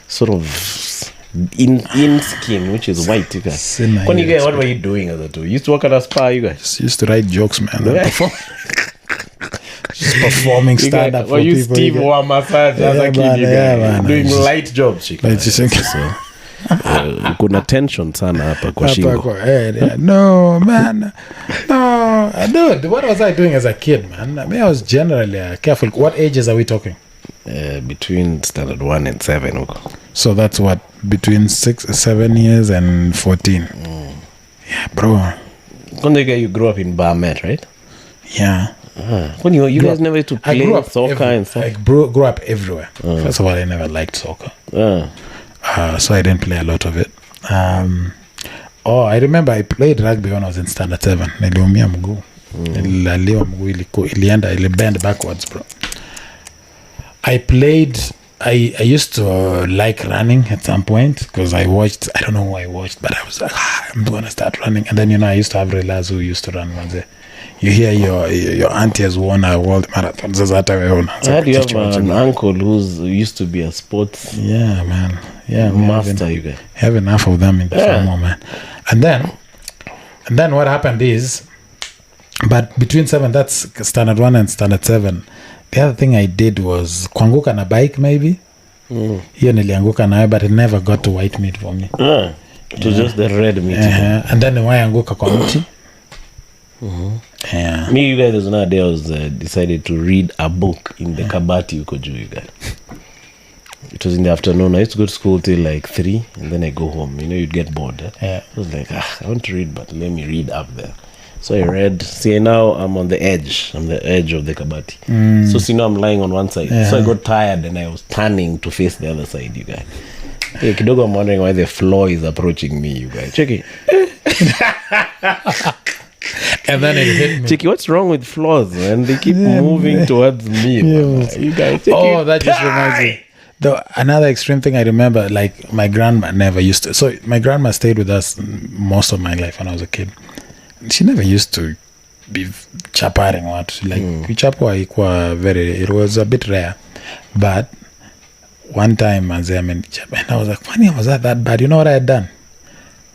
sort of in skin which is white, you guys. When you guys, what were you doing as a two? You used to work at a spa, you guys. Just used to write jokes, man. Just performing stand up for people. You Steve or massage as a kid, you guys. Doing light jobs, you guys. Kuna tension sana hapa kwa shingo. No, man. No. Dude, what was I doing as a kid, man? I mean, I was generally careful. What ages are we talking? Between standard 1 and 7. So that's what, between 7 years and 14. Yeah, bro. You grew up in Barmet, right? Yeah. When you guys never used to play soccer and stuff? I grew up everywhere. First of all, I never liked soccer. So I didn't play a lot of it. I remember I played rugby when I was in standard 7. Niliumia mguu. Nilaliwa mguu ili bend backwards, bro. I used to like running at some point because I don't know who I watched, but I was like, I'm going to start running. And then, I used to have relatives who used to run once. you hear your auntie has won a world marathon. Sasa hata wewe unaanza I had you have kujichocha. an uncle who used to be a sports Yeah, man. Yeah, master, you guys. have enough of them in the family, man. And then what happened is, but between that's standard 1 and standard 7, the other thing I did was kuanguka na bike maybe. Hiyo nilianguka nayo, but it never got to white meat for me. It was just the red meat. And then niwaanguka kwa mti. Yeah. Me, you guys, there's another day I was decided to read a book in the kabati ukoju, you guys. It was in the afternoon. I used to go to school till like 3, and then I go home. You know, you'd get bored. Yeah. I was like, I want to read, but let me read up there. So I read. See, now I'm on the edge. I'm the edge of the kabati. So see, now I'm lying on one side. So I got tired, and I was turning to face the other side, you guys. Hey, kidogo, I'm wondering why the floor is approaching me, you guys. Check it. And then it hit me. Checky, what's wrong with floors, man? They keep moving towards me. Yes. You guys, That just reminds me. Another extreme thing I remember, like my grandma never used to. So my grandma stayed with us most of my life when I was a kid. She never used to be chaparing what. Like kuchapwa haikuwa it was a bit rare. But one time and I was like, funny, was that bad? You know what I had done?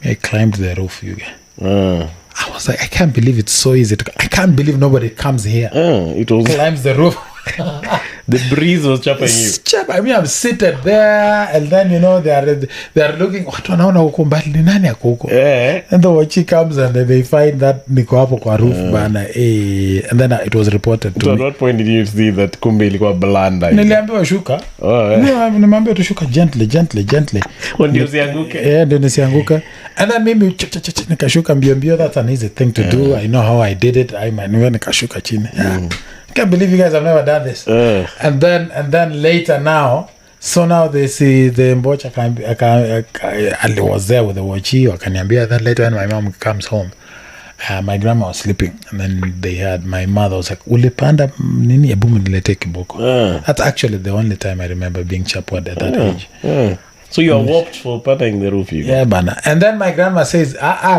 I climbed the roof, you guys. I was like, I can't believe it's so easy. I can't believe nobody comes here. It was climbs the roof. The breeze was chopping you. I mean, I'm seated there, and then they are looking. Watu wanaona huko mbali ni nani ako huko? And the wachi comes and they find that niko hapo kwa roof bana. And then it was reported to me. At what point did you see that kumbe ilikuwa blanda? Niliambiwa shuka. Nimeambiwa tushuka gently. Ndio usianguke. Ndio nisianguke. And then mimi nikashuka mbio. That's an easy thing to do. I know how I did it. Nikashuka chini. I can't believe you guys have never done this. And then later now, so now they see the mbocha I was there with the wachi wakaniambia. Then later when my mom comes home, my grandma was sleeping, and then they had my mother was like, ulipanda nini ebu nilete kiboko. That's actually the only time I remember being chapwad at that age. So you are warped for patting the roof, you yeah, bana. And then my grandma says,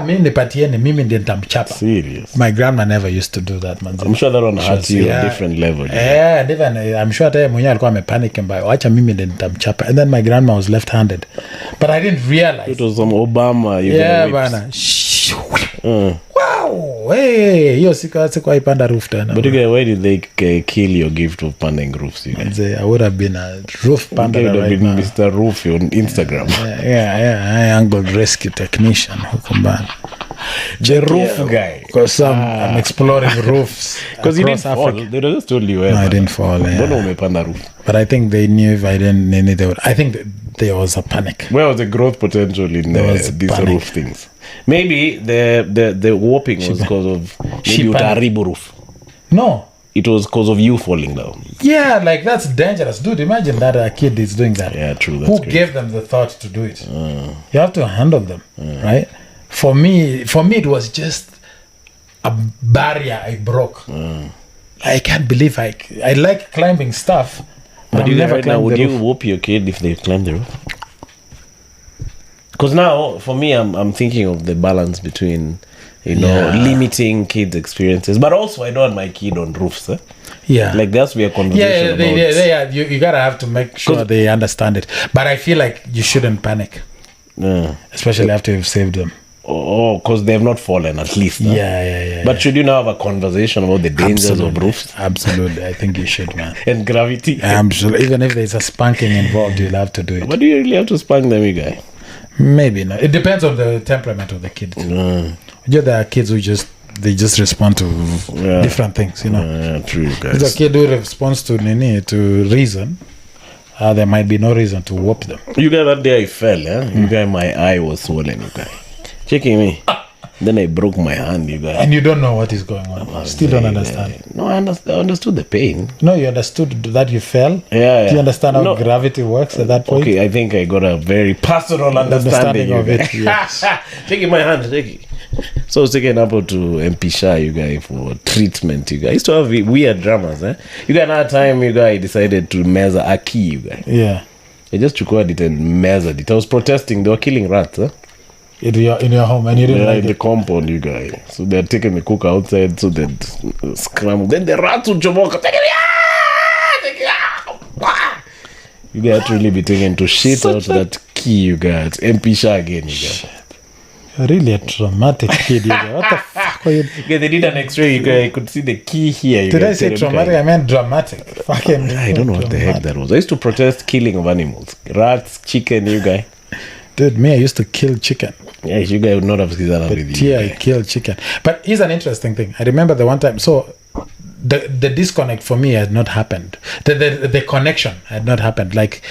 mimi nipatieni, mimi ndiye nitamchapa. Serious? My grandma never used to do that, man. I'm sure that one hurt you on a different level. Yeah, and even I'm sure hata mwenyewe alikuwa amepanic mbaya. Wacha mimi ndiye nitamchapa. And then my grandma was left-handed. But I didn't realize. It was some Obama. Yeah, bana. Wow. Hey, hiyo siku haipanda roof tena. But again, why did they kill your gift of panding roofs? You guys? I would have been a roof pander right been now. Mr. Roof on Instagram. Yeah. Angled rescue technician. The roof guy. Because I'm exploring roofs. Because you didn't fall. They just told you. No, I didn't fall. Yeah. But I think they knew if I didn't, they would. I think there was a panic. Where was the growth potential in these roof things? Maybe the warping was because of maybe utaharibu roof. No. It was because of you falling down. Yeah, like that's dangerous. Dude, imagine that a kid is doing that. Yeah, true. Who gave them the thought to do it? You have to handle them, right? For me, it was just a barrier I broke. I can't believe I like climbing stuff. But you never climbed would you whoop your kid if they climb the roof? Because now, for me, I'm thinking of the balance between, limiting kids' experiences, but also I don't want my kid on roofs. Yeah, like that's where conversation. Yeah. You gotta have to make sure they understand it. But I feel like you shouldn't panic, especially after you've saved them. Oh, because they have not fallen at least. Yeah. But should you now have a conversation about the dangers of roofs? Absolutely, I think you should, man. And gravity. Absolutely. Even if there's a spanking involved, you'll have to do it. But do you really have to spank them, you guy? Maybe not. It depends on the temperament of the kid. There are kids who just respond to different things, Yeah, true, guys. If a kid who responds to reason, there might be no reason to whoop them. You guys, that day I fell, You guys, my eye was swollen, you guys. Checking me. Then I broke my hand, you guys. And you don't know what is going on. Still don't understand. No, I understood the pain. No, you understood that you fell? Yeah. Do you understand how gravity works at that point? Okay, I think I got a very personal understanding of it. Yes. Taking my hand, taking. So I was taken up to MPESA, you guys, for treatment, you guys. I used to have weird dramas, You guys, another time, you guys decided to measure a key, you guys. Yeah. I just took it and measured it. I was protesting. They were killing rats, in your home, and you didn't like in the it. compound, you guys. So they're taking the cook outside, so they'd scramble. Then the rats would chomoka. Take it out! You guys had to really be taken to shit out that key, you guys. MPESA again, you guys. You're really a traumatic kid, you guys. What the fuck were you? Yeah, they did an X-ray. You guys could see the key here. You Did I guys. say traumatic? I meant dramatic. Fucking. I don't know what the heck that was. I used to protest killing of animals. Rats, chicken, you guys. Dude, me, I used to kill chicken. Yes, you guys would not have seen that with you. Yeah, I killed chicken. But here's an interesting thing. I remember the one time. So the disconnect for me had not happened. The connection had not happened. Like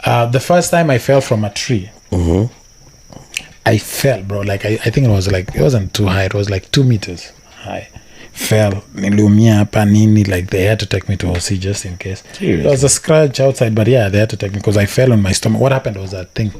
the first time I fell from a tree. Mm-hmm. I fell, bro. Like I think it wasn't too high. It was like 2 meters high. Fell. Nilumia panini. Like they had to take me to OC just in case. Seriously? There was a scratch outside, but yeah, they had to take me because I fell on my stomach. What happened was that thing.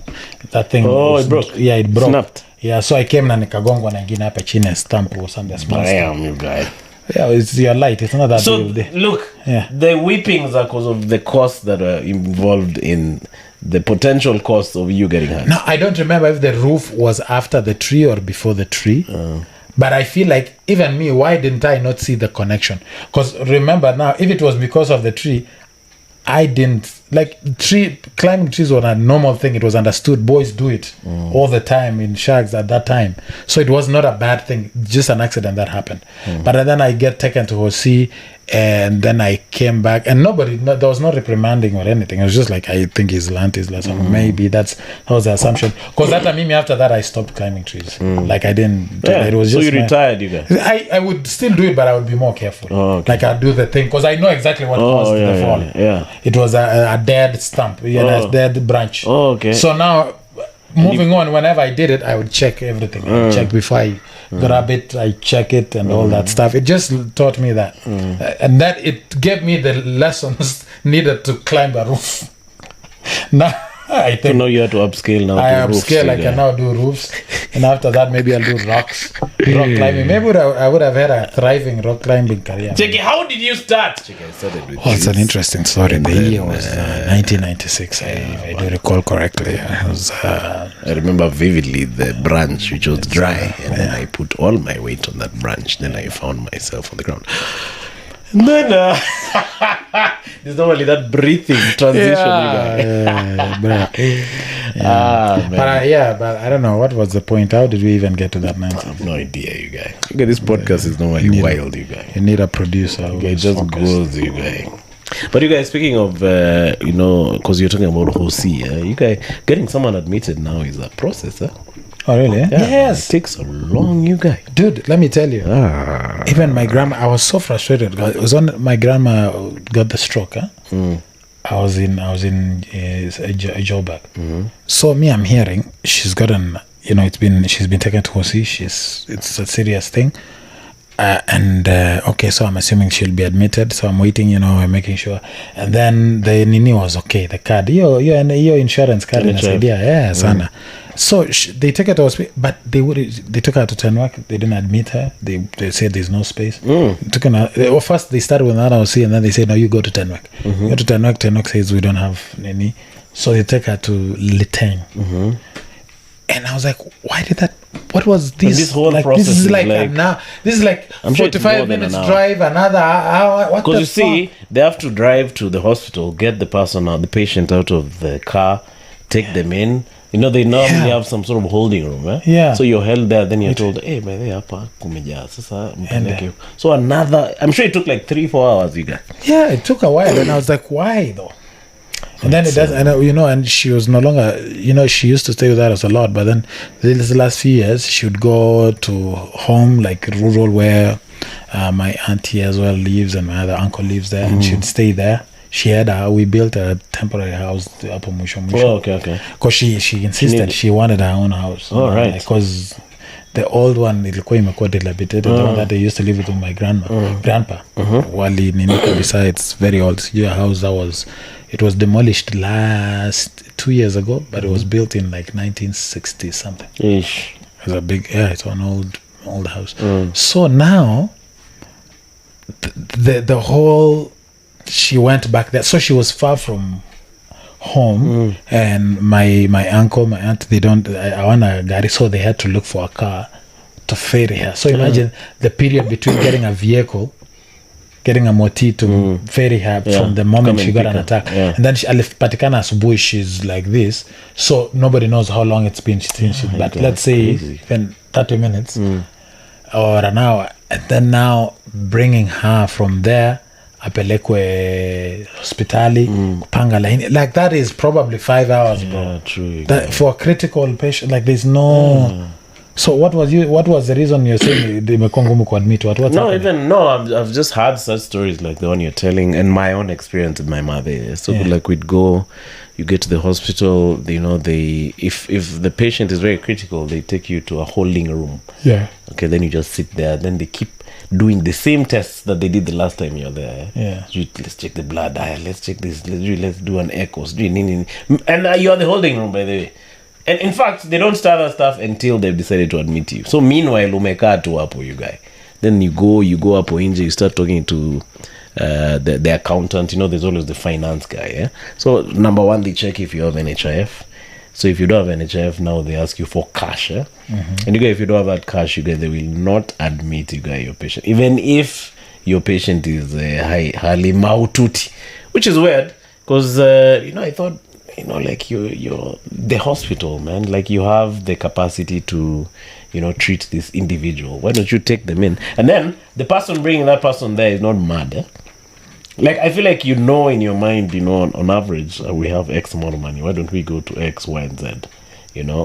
Oh, was, it broke. Yeah, it broke. Snapped. Yeah, so I came na nikagongwa na ingine hapa chini ya stamp or something small. Damn, you guys. Yeah, it's your light. It's not that So, big of a deal. look, Yeah. the whippings are because of the costs that are involved in the potential cost of you getting hurt. Now, I don't remember if the roof was after the tree or before the tree. But I feel like even me, why didn't I not see the connection? Because remember now, if it was because of the tree, I didn't like climbing trees was a normal thing. It was understood. Boys do it all the time in shacks at that time. So it was not a bad thing, just an accident that happened. But then I get taken to OC, and then I came back, and there was no reprimanding or anything. It was just like, I think he's learned his lesson. Maybe that was the assumption. Because that time, after that, I stopped climbing trees. Like I didn't. Yeah. It was so just you retired, you guys. I would still do it, but I would be more careful. Oh, okay. Like I'd do the thing because I know exactly what caused the fall. Yeah. It was a dead stump, a dead branch. Oh, okay. So now, moving on, whenever I did it, I would check everything. I would check before I grab it, I check it and all that stuff. It just taught me that. And that it gave me the lessons needed to climb a roof. Now, I think So now you have to upscale now. I to roofs, upscale. you I guys. can now do roofs, and after that, maybe I'll do rock climbing. Maybe I would have had a thriving rock climbing career. Jackie, how did you start? Jackie, I started with Oh, it's an trees. interesting story. The year was 1996, if I do recall correctly. It was, I remember vividly the branch which was dry, and then I put all my weight on that branch. Then I found myself on the ground. And then there's normally that breathing transition. But I don't know what was the point. How did we even get to that I nonsense? have no idea, you guys. Look at this podcast is normally wild, you guys. You need a producer. Okay, it just goes, you guys. But you guys, speaking of, because you're talking about Hosi, you guys, getting someone admitted now is a process, huh? Oh, really? Yeah, Yes. It takes so long, you guys. Dude, let me tell you. Even my grandma, I was so frustrated. It was when my grandma got the stroke. Huh? I was in a Joburg. So me, I'm hearing she's gotten, she's been taken to OC. It's a serious thing. Okay, so I'm assuming she'll be admitted. So I'm waiting, I'm making sure. And then the Nini was okay. The card, your insurance card, yeah, sana. So they took her to hospital, but they took her to Tenwak. They didn't admit her. They said there's no space. Took her, first they started with another OC, and then they said, no, you go to Tenwak. Go to Tenwak. Tenwak says we don't have any. So they take her to Liteng. And I was like, why did that? What was this? This whole process this is like like this is like I'm sure it's 45 more than minutes an hour. drive, another hour. What the Because you see, they have to drive to the hospital, get the patient out of the car, take them in. They normally have some sort of holding room, eh? Yeah. So you're held there, then you're told, hey, by the hapa kumejaa. Sasa mpeleke. So I'm sure it took like 3-4 hours, you guys. Yeah, it took a while, and I was like, why though? And then it does, and and she was no longer, she used to stay with us a lot, but then the last few years, she would go to home, like rural, where my auntie as well lives, and my other uncle lives there, and she'd stay there. We built a temporary house up on Musho. Oh, okay. Because she insisted she wanted her own house. Oh, right. Because the old one ilikuwa imekuwa dilapidated, the one that they used to live with my grandpa. Wali nini kabisa, it's very old. Sijui a house it was demolished last 2 years ago, but it was built in like 1960 something. Ish. It's a big, it's an old house. So now, the whole, she went back there. So she was far from home, and my uncle, my aunt, they don't. I want a gari, so they had to look for a car to ferry her. So imagine the period between getting a vehicle, getting a moti to ferry her from the moment she got an attack, and then alipatikana asubuhi, she's like this. So nobody knows how long it's been since. But let's say even 30 minutes or an hour, and then now bringing her from there apelekwe hospitali kupanga laini, like that is probably 5 hours, bro. True. That, for a critical patient, like there's no So what was the reason you're saying imekuwa ngumu kuadmit? What's happening? I've just had such stories like the one you're telling, and my own experience with my mother. So like we'd go, you get to the hospital, you know, if the patient is very critical, they take you to a holding room. Yeah. Okay, then you just sit there. Then they keep doing the same tests that they did the last time you're there. Yeah. Let's check the blood. Let's check this. Let's do an echo. And you're the holding room, by the way. And in fact, they don't start that stuff until they've decided to admit you. So meanwhile, umekaa tu hapo, you guy. Then you go hapo inje, you start talking to the accountant. You know, there's always the finance guy. Yeah? So number one, they check if you have NHIF. So if you don't have NHIF, now they ask you for cash. Yeah? And you guys, if you don't have that cash, you guys, they will not admit you guys your patient, even if your patient is highly maututi, which is weird because I thought, like you're the hospital, man. Like you have the capacity to, treat this individual. Why don't you take them in? And then the person bringing that person there is not mad. Eh? Like I feel like in your mind, on average, we have X amount of money. Why don't we go to X, Y, and Z?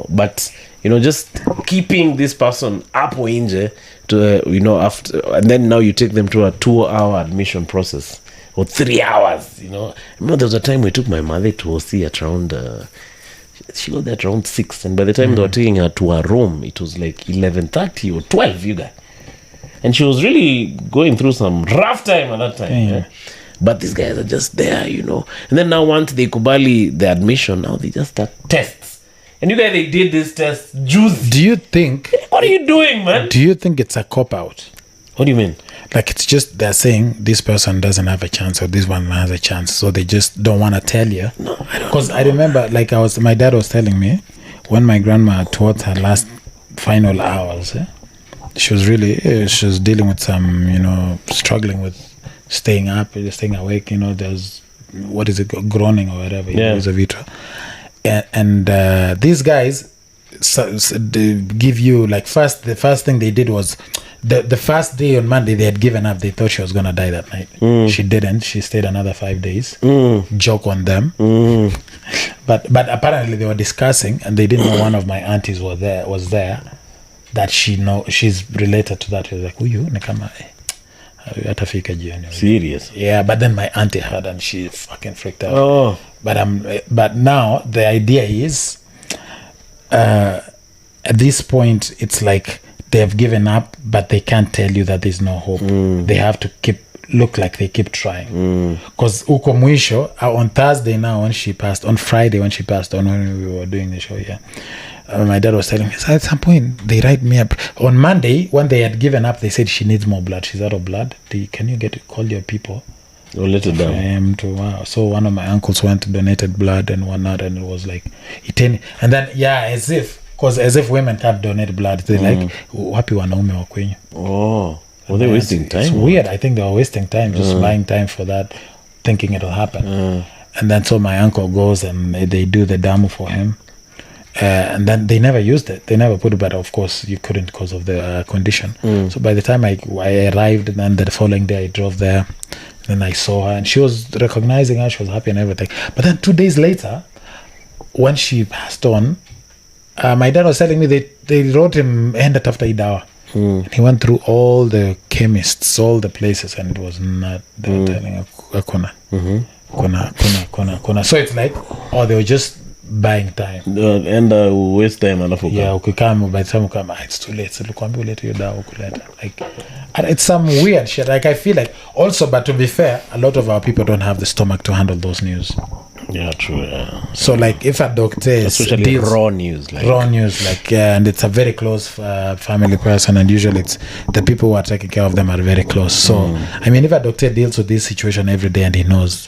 But just keeping this person up or inje to after, and then now you take them to a 2-hour admission process. Or 3 hours, I remember there was a time we took my mother to OC at around, she got there at around 6. And by the time they were taking her to her room, it was like 11:30 or 12, you guys. And she was really going through some rough time at that time. Yeah? But these guys are just there, And then now once they kubali the admission, now they just start tests. And you guys, they did this test, juice. Do you think... What are you doing, man? Do you think it's a cop-out? What do you mean? Like it's just they're saying this person doesn't have a chance or this one has a chance, so they just don't want to tell you. No, I don't. Because I remember, like my dad was telling me when my grandma towards her last final hours, she was dealing with some, struggling with staying up, staying awake. There's what is it, groaning or whatever. And these guys. So they give you like the first thing they did was the first day on Monday they had given up. They thought she was gonna die that night. She didn't. She stayed another 5 days. Joke on them. But apparently they were discussing, and they didn't know one of my aunties was there that she's related to that. She was like, "Uyu nikama atafika jioni." Serious? Yeah, but then my auntie heard and she fucking freaked out. Oh. But now the idea is. At this point it's like they have given up, but they can't tell you that there's no hope. They have to look like they keep trying, because uko mwisho on Thursday now when she passed, on Friday when she passed on, when we were doing the show, my dad was telling me, so at some point they write me up on Monday when they had given up. They said she needs more blood, she's out of blood. Can you call your people or let it down? Wow. So one of my uncles went to donated blood and whatnot, and it was like and then as if women can't donate blood. They're like, wapi wanaume wa kwenyu? Oh, well, they're wasting time. It's weird. I think they were wasting time, just buying time for that, thinking it'll happen. And then so my uncle goes and they do the damu for him. And then they never used it. They never put it, but of course you couldn't because of the condition. So by the time I arrived, and then the following day I drove there, then I saw her and she was recognizing her, she was happy and everything. But then 2 days later, when she passed on, my dad was telling me they wrote him enda tafuta idawa. And he went through all the chemists, all the places, and it was not. They were telling kuna. So it's like, they were just buying time. And waste time. Ukikama by the time ukama, it's too late. So lukwambi ulete hiyo dawa kuleta. Like, and it's some weird shit. Like I feel like also, but to be fair, a lot of our people don't have the stomach to handle those news. Yeah, true. Yeah. So like if a doctor especially raw news, and it's a very close family person, and usually it's the people who are taking care of them are very close. So I mean, if a doctor deals with this situation every day and he knows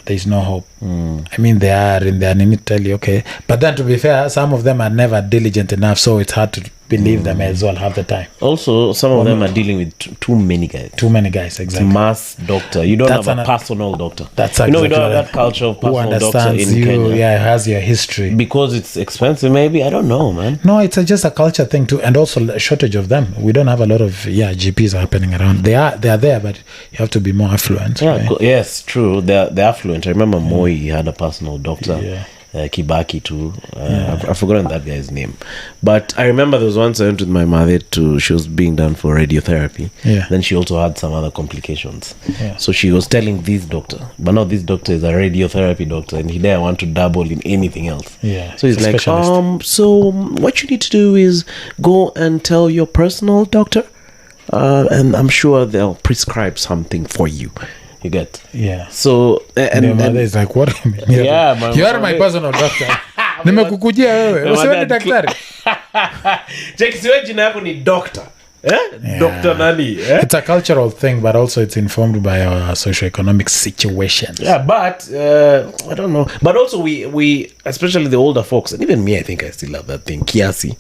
there's no hope. I mean, they are in there, and they need to tell you, okay. But then, to be fair, some of them are never diligent enough, so it's hard to believe them as well half the time. Also, some of them are dealing with too many guys. Too many guys, exactly. Mass doctor. You don't have a personal doctor. That's exactly. We don't have that culture of personal doctor in you, Kenya. Yeah, it has your history. Because it's expensive, maybe? I don't know, man. No, it's just a culture thing too, and also a shortage of them. We don't have a lot of GPs happening around. They are there, but you have to be more affluent. Yeah, right? yes, true. They're affluent. I remember Moi had a personal doctor. Yeah. Kibaki too. I've forgotten that guy's name, but I remember there was once I went with my mother she was being done for radiotherapy. Then she also had some other complications. So she was telling this doctor, but now this doctor is a radiotherapy doctor, and he didn't want to dabble in anything else. So he's like, so what you need to do is go and tell your personal doctor, and I'm sure they'll prescribe something for you. You get so and your mother is like, what do you mean? You are my personal doctor. Nimekukujia wewe usiwe daktari. Check siwe jina yako ni doctor. Doctor nani? It's a cultural thing, but also it's informed by our socioeconomic situation. But I don't know. But also we especially the older folks, and even me, I think I still have that thing, kiasi.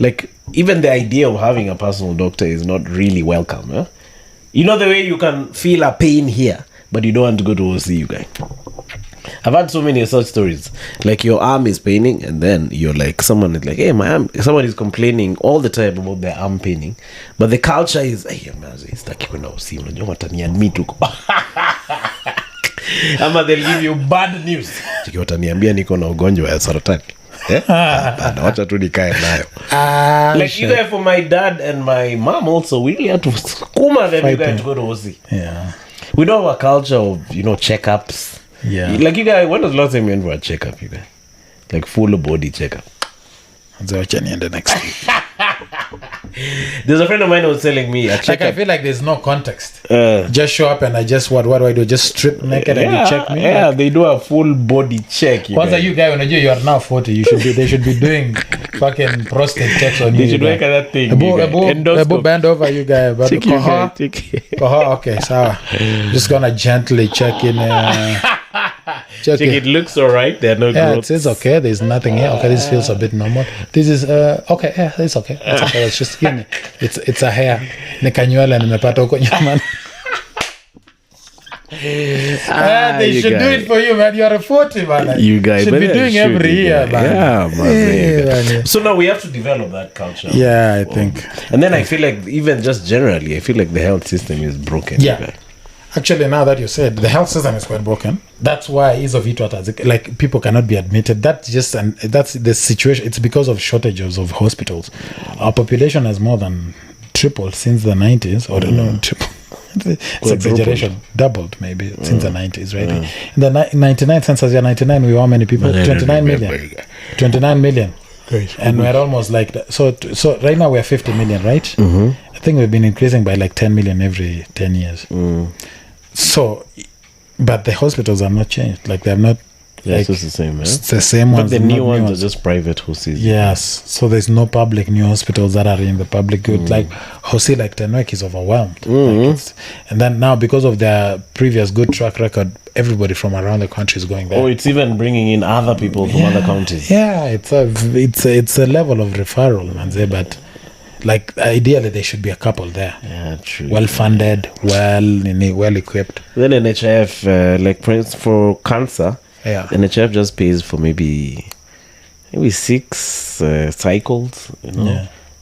Like even the idea of having a personal doctor is not really welcome. You know the way you can feel a pain here, but you don't want to go to OC, you guys. I've had so many such stories. Like your arm is paining, and then you're like, someone is like, hey, my arm. Someone is complaining all the time about their arm paining, but the culture is, hey, sitaki kwenda OC, unajua wataniadmit huko. Ama they'll give you bad news. Wataniambia niko na ugonjwa ya saratani. Wacha tu nikae nayo. Like either for my dad and my mom also, we really had to skuma them you guys to go to OC. We don't have a culture of, checkups. Like you guys, when was the last time you went for a checkup, you guys? Like full body checkup. The next week. There's a friend of mine who was telling me a checkup. Like I feel like there's no context. Just show up and I just what do I do? Just strip naked and you check me? Yeah, they do a full body check. Once you guys, you are now 40. They should be doing fucking prostate checks on you. They should work at that thing. Bend over, you guys. But okay, so just gonna gently check in. Check it looks alright. There are no growths. It's okay. There's nothing here. Okay, this feels a bit normal. This is okay. Yeah, it's okay. It's okay. It's just skin. It's a hair. Nikanywele nimepata huko nyuma. They should do it for you, man. You are 40, man. You guys should be doing every year, man. Man. So now we have to develop that culture. Yeah, I think. And then I feel like even just generally, I feel like the health system is broken. Actually, now that you said the health system is quite broken, that's why ease of like people cannot be admitted. That's the situation. It's because of shortages of hospitals. Our population has more than tripled since the 90s, or no, triple. It's exaggeration. Doubled maybe since the 90s, right? In the 99 census year 99, we were how many people? 29 million. 29 million. And we're almost like that. So right now we're 50 million, right? I think we've been increasing by like 10 million every 10 years. So, but the hospitals are not changed. Like they're not. It's just the same, It's the same ones. But the new ones are just private hospitals. Yes. So there's no public new hospitals that are in the public good. Like Hosi, like Tenwek is overwhelmed. And then now because of their previous good track record, everybody from around the country is going there. Oh, it's even bringing in other people from other counties. Yeah, it's a level of referral, manze, but like ideally there should be a couple there. Yeah, true. Well funded, well equipped. Then NHIF, like for cancer, NHIF just pays for maybe 6 cycles,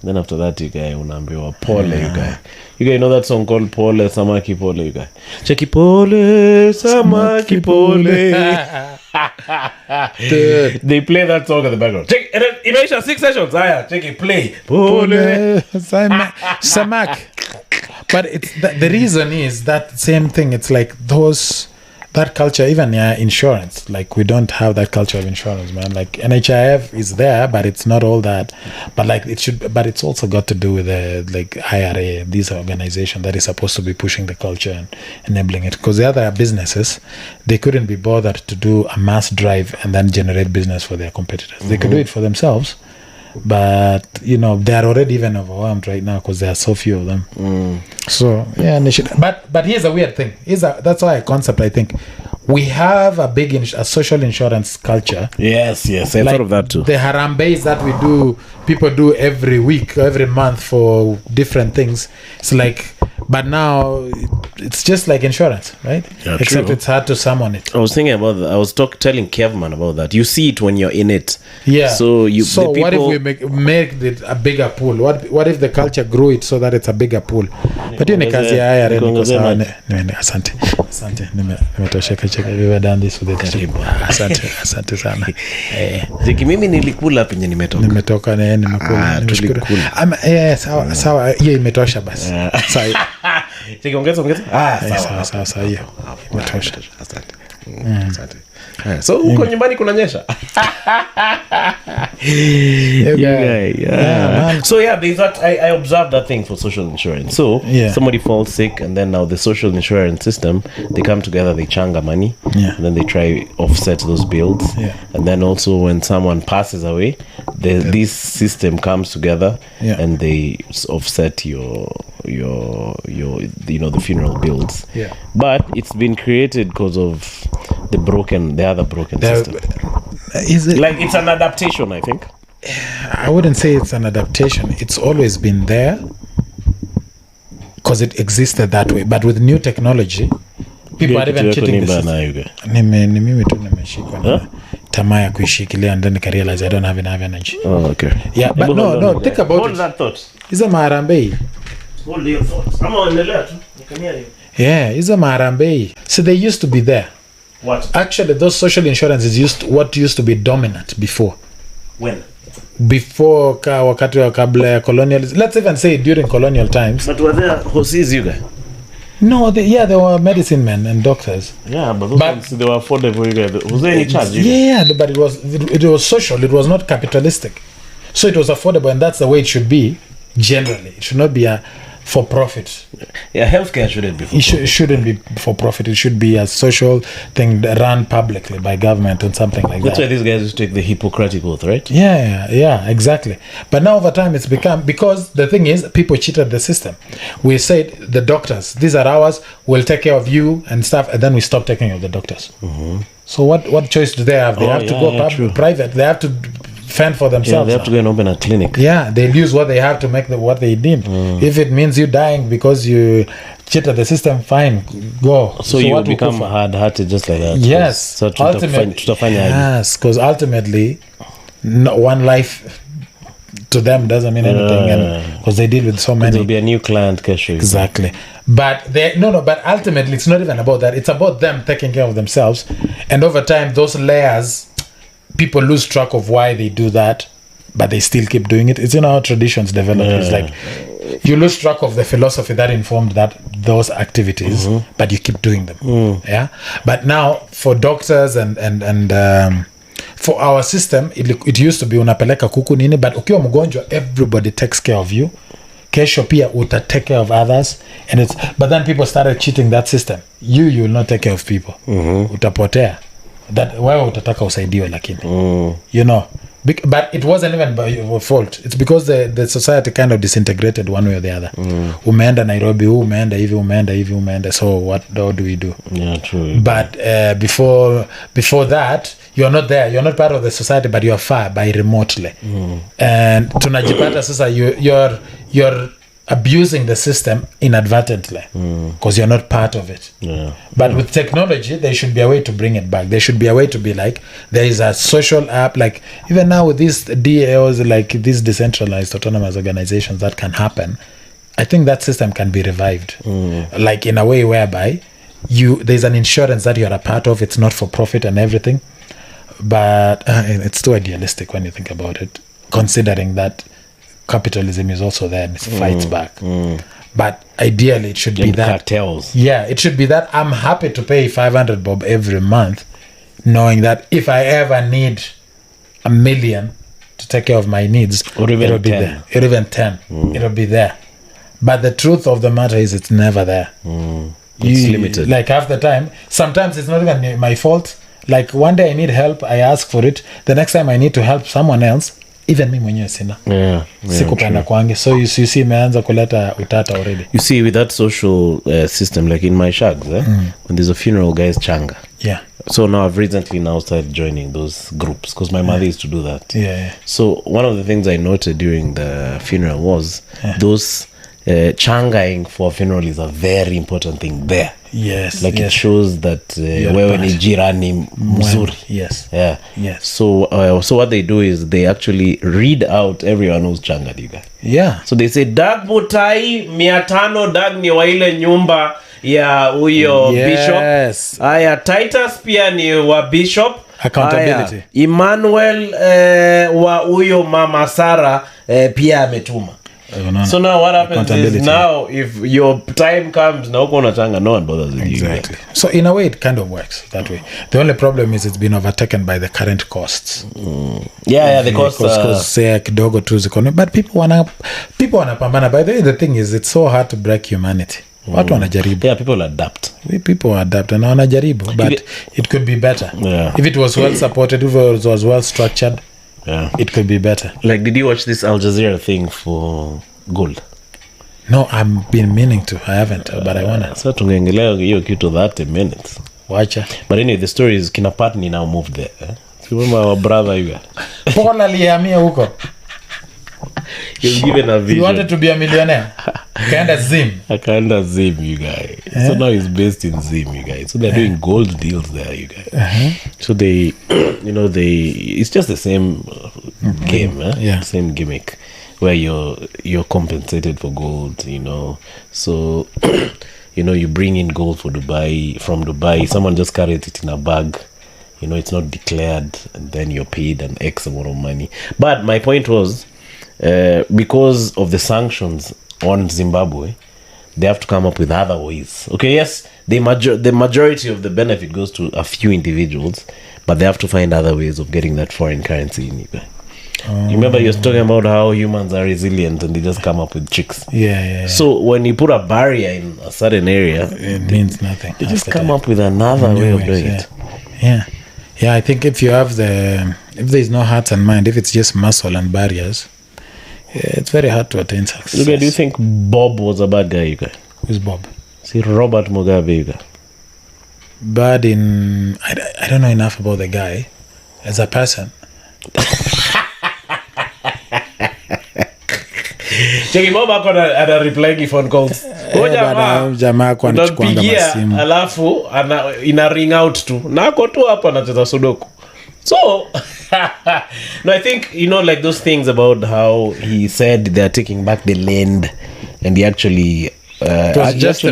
Then after that, you guys unaambiwa pole, you guys know that song called Pole Samaki Pole, you guys. Cheki Pole Samaki Pole. They play that song in the background. Check, and then imagine 6 sessions. Check it, play Pole Samak. But it's the reason is that same thing. It's like that culture, even insurance, like we don't have that culture of insurance, man. Like NHIF is there, but it's not all that. But like it should, but it's also got to do with the like IRA, this organization that is supposed to be pushing the culture and enabling it. Because the other businesses, they couldn't be bothered to do a mass drive and then generate business for their competitors. They could do it for themselves, but they are already even overwhelmed right now because there are so few of them. So and they should, but here's a weird thing. That's why a concept, I think, we have a big a social insurance culture. Yes, I thought of that too. The Harambees that we do, people do every week, every month for different things. It's like, but now it's just like insurance, right? Yeah, except true. it's hard to summon it. I was thinking about that. I was telling Kevman about that. You see it when you're in it. Yeah. So what if we make it a bigger pool? What if the culture grew it so that it's a bigger pool? But you nikazi haya niko sawa. Asante. Nimetosheka cheka. We've done this with the trip. Asante sana. Ziki mimi nilikula penye nimetoka nimekula. Nimeshukuru. Sawa hiyo imetosha basi. Sawa. Ziki ongeza. Sawa hiyo. Imetosha. Asante. So uko nyumbani kunanyesha. So there's that. I observed that thing for social insurance. So somebody falls sick, and then now the social insurance system, they come together, they changa money, and then they try offset those bills, and then also when someone passes away, this system comes together and they offset your the funeral bills. But it's been created because of the other broken system. Is it like it's an adaptation? I think. I wouldn't say it's an adaptation. It's always been there because it existed that way. But with new technology, people are even cheating this. Ni mimi tu nimeshikwa na tamaa ya kuishikilia and then I realize I don't have enough energy. Oh, okay. Yeah, but no, think about Hold that thought. Hizo maharambei. Hold your thoughts. Kama unaendelea tu, nikania hiyo. Yeah, hizo maharambei. So they used to be there. What? Actually, those social insurances used to be dominant before. When? Before wakati wa kabla ya colonialism. Let's even say during colonial times. But were there horses, you guys? No, there were medicine men and doctors. Yeah, but those ones, they were affordable, you guys. Was there any charge? Yeah, but it was social. It was not capitalistic. So it was affordable, and that's the way it should be. Generally, it should not be a for profit. Yeah, healthcare shouldn't be. It shouldn't be for profit. It should be a social thing run publicly by government or something like that. That's why these guys used to take the Hippocratic oath, right? Yeah, exactly. But now over time it's become, because the thing is, people cheated the system. We said the doctors, these are ours, we'll take care of you and stuff, and then we stop taking care of the doctors. Mm-hmm. So what choice do they have? They have to go private. They have to fend for themselves. Yeah, they have to go and open a clinic. Yeah, they'll use what they have to make what they need. If it means you dying because you cheated the system, fine, go. So you what become hard-hearted just like that. Yes. So yes, because ultimately, one life to them doesn't mean anything, because they deal with so many. There'll be a new client, Keshu. Exactly. But but ultimately, it's not even about that. It's about them taking care of themselves, and over time, those layers, people lose track of why they do that, but they still keep doing it. It's how traditions develop. It's like you lose track of the philosophy that informed those activities, but you keep doing them. Yeah. But now for doctors and for our system, it used to be unapeleka kuku nini, but ukiwa mgonjwa, everybody takes care of you. Kesho pia uta take care of others, but then people started cheating that system. You will not take care of people. Utapotea. That wewe utataka usaidiwe lakini but it wasn't even by your fault. It's because the society kind of disintegrated one way or the other. Umeenda Nairobi, umeenda hivi, so what do we do? Yeah, true. But before that, you're not there, you're not part of the society, but you're far by remotely. And tunajipata sasa you're abusing the system inadvertently because you're not part of it. But with technology, there should be a way to bring it back. There should be a way to be like, there is a social app, like even now with these DAOs, like these decentralized autonomous organizations, that can happen. I think that system can be revived, like in a way whereby there's an insurance that you're a part of. It's not for profit and everything, but it's too idealistic when you think about it, considering that capitalism is also there and it fights back. But ideally it should be that cartels. Yeah, it should be that I'm happy to pay 500 bob every month, knowing that if I ever need $1 million to take care of my needs, or even it'll be 10. there. Or even 10. It'll be there. But the truth of the matter is it's never there. It's limited. Like half the time, sometimes it's not even my fault. Like one day I need help, I ask for it. The next time I need to help someone else, even me mwenyewe sina. Sikupenda kwangi. So you see imeanza kuleta utata already. You see, with that social system, like in my shags, when there's a funeral, guys changa. Yeah. So now I've recently now started joining those groups because my mother used to do that. Yeah. So one of the things I noted during the funeral was those changaing for funeral is a very important thing there. Yes. Like it shows that wewe ni jirani mzuri. Yes. Yeah. Yes. So what they do is they actually read out everyone who's changed, you guys. Yeah. So they say Doug Mutai 500 Doug ni wa ile nyumba ya huyo bishop. Aya Titus pia ni wa bishop. Accountability. Aya, Emmanuel wa huyo mama Sara pia ametuma. So now what happens is now if your time comes now uko changa, no one bothers with you. Exactly. So in a way it kind of works that way. The only problem is it's been overtaken by the current costs. Yeah, the costs kidogo tu ziko. But people wanapambana. By the way, the thing is it's so hard to break humanity. Watu wanajaribu. Yeah, people adapt. People adapt and wanajaribu, but it could be better. Yeah. If it was well supported, if it was well structured, it could be better. Like, did you watch this Al Jazeera thing for gold? No, I've been meaning to. I haven't, but I wanna. So tungeongelea hiyo kitu 30 minutes. Wacha. But anyway, the story is Kina Patni now moved there. You remember our brother you got? Paul alihamia huko. He was given a vision. He wanted to be a millionaire. Akaenda Zim, you guys. So now he's based in Zim, you guys. So they're doing gold deals there, you guys. So they, it's just the same game, same gimmick, where you're compensated for gold, So, you bring in gold from Dubai. Someone just carries it in a bag. It's not declared, and then you're paid an X amount of money. But my point was, because of the sanctions on Zimbabwe, they have to come up with other ways. Okay, yes, the majority of the benefit goes to a few individuals, but they have to find other ways of getting that foreign currency in. You remember you were talking about how humans are resilient and they just come up with tricks. Yeah. So when you put a barrier in a certain area, it means nothing. They just come up with another way of doing it. Yeah, I think if there's no heart and mind, if it's just muscle and barriers, it's very hard to attain success. Look, do you think Bob was a bad guy, you guys? Who's Bob? See, Robert Mugabe, you guys. Bad in... I don't know enough about the guy as a person. Cheki Bob ana replying phone calls. Jamaa kwa anachukuanga masimu. Alafu ina ring out tu. Nako tu hapa anacheza sudoku. So, no, I think, like those things about how he said they're taking back the land, and he actually did take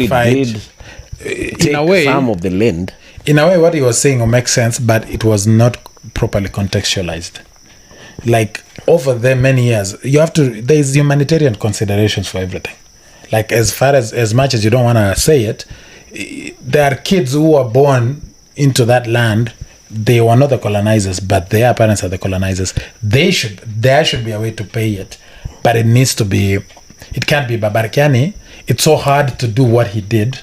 in a way, some of the land. In a way, what he was saying will make sense, but it was not properly contextualized. Like, over the many years, there's humanitarian considerations for everything. Like, as much as you don't want to say it, there are kids who were born into that land. They were not the colonizers, but their parents are the colonizers. There should be a way to pay it, but it needs to be. It can't be Babarkiani. It's so hard to do what he did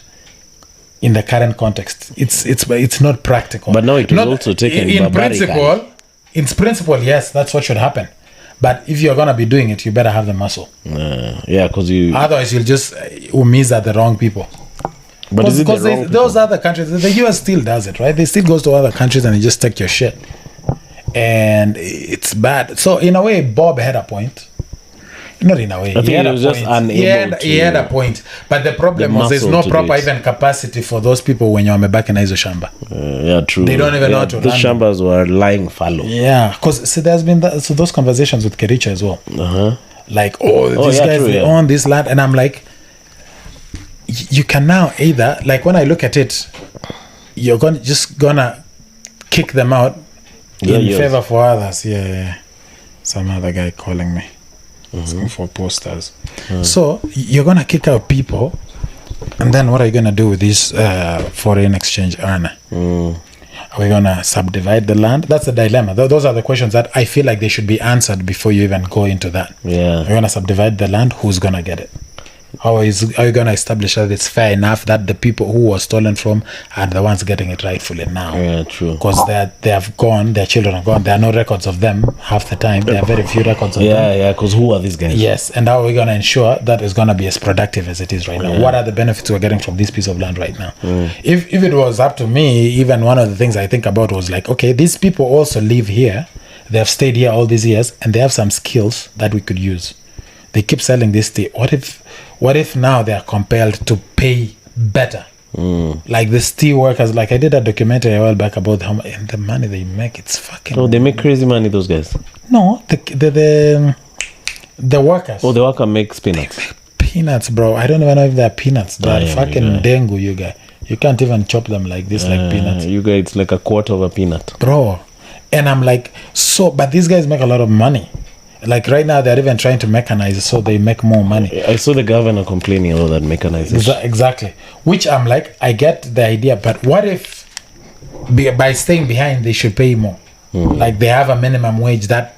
in the current context. It's not practical. But now it was also taken in principle. In principle, yes, that's what should happen. But if you're gonna be doing it, you better have the muscle. Because otherwise you'll just miss at the wrong people. But because those other countries, the US still does it, right? They still goes to other countries and they just take your shit, and it's bad. So in a way, Bob had a point. Not in a way. He was just unable to. He had a point, but the problem was there's no proper even capacity for those people when you're back in hizo shamba. Yeah, true. They don't even know how to run. Those shambas were lying fallow. Yeah, because there's been those conversations with Kericha as well. Like, these guys they own this land, and I'm like, you can now either, like, when I look at it, you're gonna kick them out in favor for others. Yeah. Some other guy calling me. For posters. So you're gonna kick out people, and then what are you gonna do with this foreign exchange earner? Are we gonna subdivide the land? That's the dilemma. Those are the questions that I feel like they should be answered before you even go into that. Yeah. We're gonna subdivide the land. Who's gonna get it? How are you going to establish that it's fair enough that the people who were stolen from are the ones getting it rightfully now? Yeah, true. Because they have gone, their children are gone. There are no records of them half the time. There are very few records of them. Yeah, because who are these guys? Yes, and how are we going to ensure that it's going to be as productive as it is right now? What are the benefits we're getting from this piece of land right now? If it was up to me, even one of the things I think about was like, okay, these people also live here. They have stayed here all these years, and they have some skills that we could use. They keep selling this thing. What if now they are compelled to pay better? Like the steel workers, like I did a documentary a while back about how and the money they make. It's fucking. Oh, they make crazy money, those guys. No, the workers. Oh, the worker makes peanuts. They make peanuts, bro. I don't even know if they're peanuts. They're fucking dengu, you guy. You can't even chop them like this, like peanuts. You guys, it's like a quarter of a peanut, bro. And I'm like, but these guys make a lot of money. Like right now, they're even trying to mechanize so they make more money. I saw the governor complaining about that mechanization. Exactly. Which I'm like, I get the idea, but what if by staying behind, they should pay more? Like they have a minimum wage that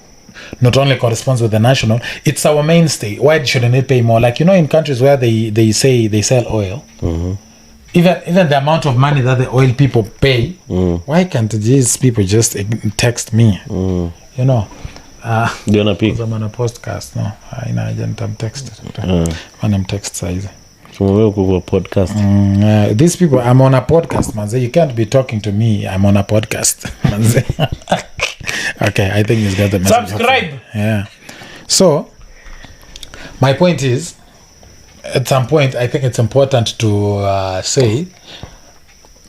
not only corresponds with the national, it's our mainstay. Why shouldn't it pay more? Like, in countries where they say they sell oil, even the amount of money that the oil people pay, why can't these people just text me? Do you wanna pick? I'm on a podcast. No, I'm texted. I'm text size. Podcast. These people, I'm on a podcast, man. You can't be talking to me. I'm on a podcast, man. Okay, I think he's got the message. Subscribe. Yeah. So, my point is, at some point, I think it's important to say,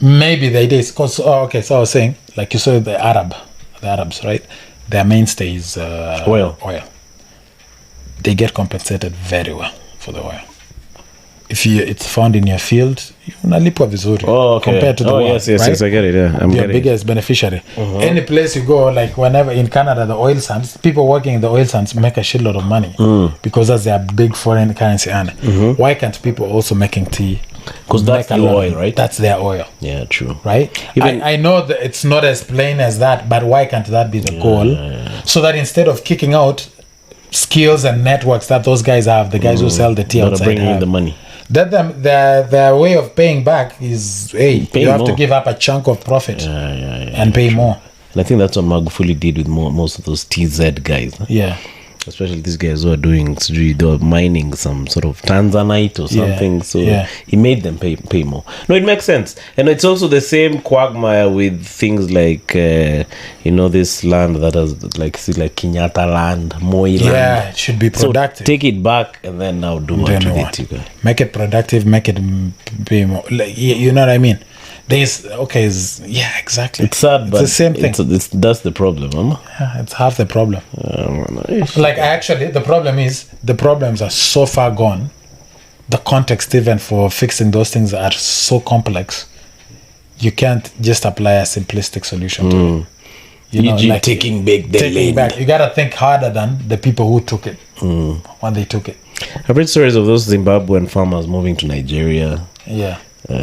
maybe the idea is, so I was saying, like you saw the Arabs, right? Their mainstay is oil. They get compensated very well for the oil. If it's found in your field, unalipwa vizuri. Compared to the oil, yes, right? I get it. Yeah, You're biggest beneficiary. Any place you go, like whenever in Canada, the oil sands, people working in the oil sands make a shitload of money because that's their big foreign currency earner. Why can't people also making tea? Because that's the oil, right? That's their oil. Yeah, true. Right? I know that it's not as plain as that, but why can't that be the goal? So that instead of kicking out skills and networks that those guys have, the guys who sell the tea outside bringing in the money. That their way of paying back is, you have to give up a chunk of profit and pay more. And I think that's what Magufuli did with most of those TZ guys. Huh? Yeah. Especially these guys who are they were mining some sort of Tanzanite or something. He made them pay more. No, it makes sense. And it's also the same quagmire with things like, this land that has like Kenyatta land, Moi land. Yeah, it should be productive. So take it back and then now do what with it. Make it productive, make it pay more. Like, you know what I mean? Exactly. It's sad, but the same thing. That's the problem, huh? Yeah, it's half the problem. Like the problem is the problems are so far gone. The context even for fixing those things are so complex. You can't just apply a simplistic solution to it. Like taking back. You gotta think harder than the people who took it when they took it. I've read stories of those Zimbabwean farmers moving to Nigeria. Yeah.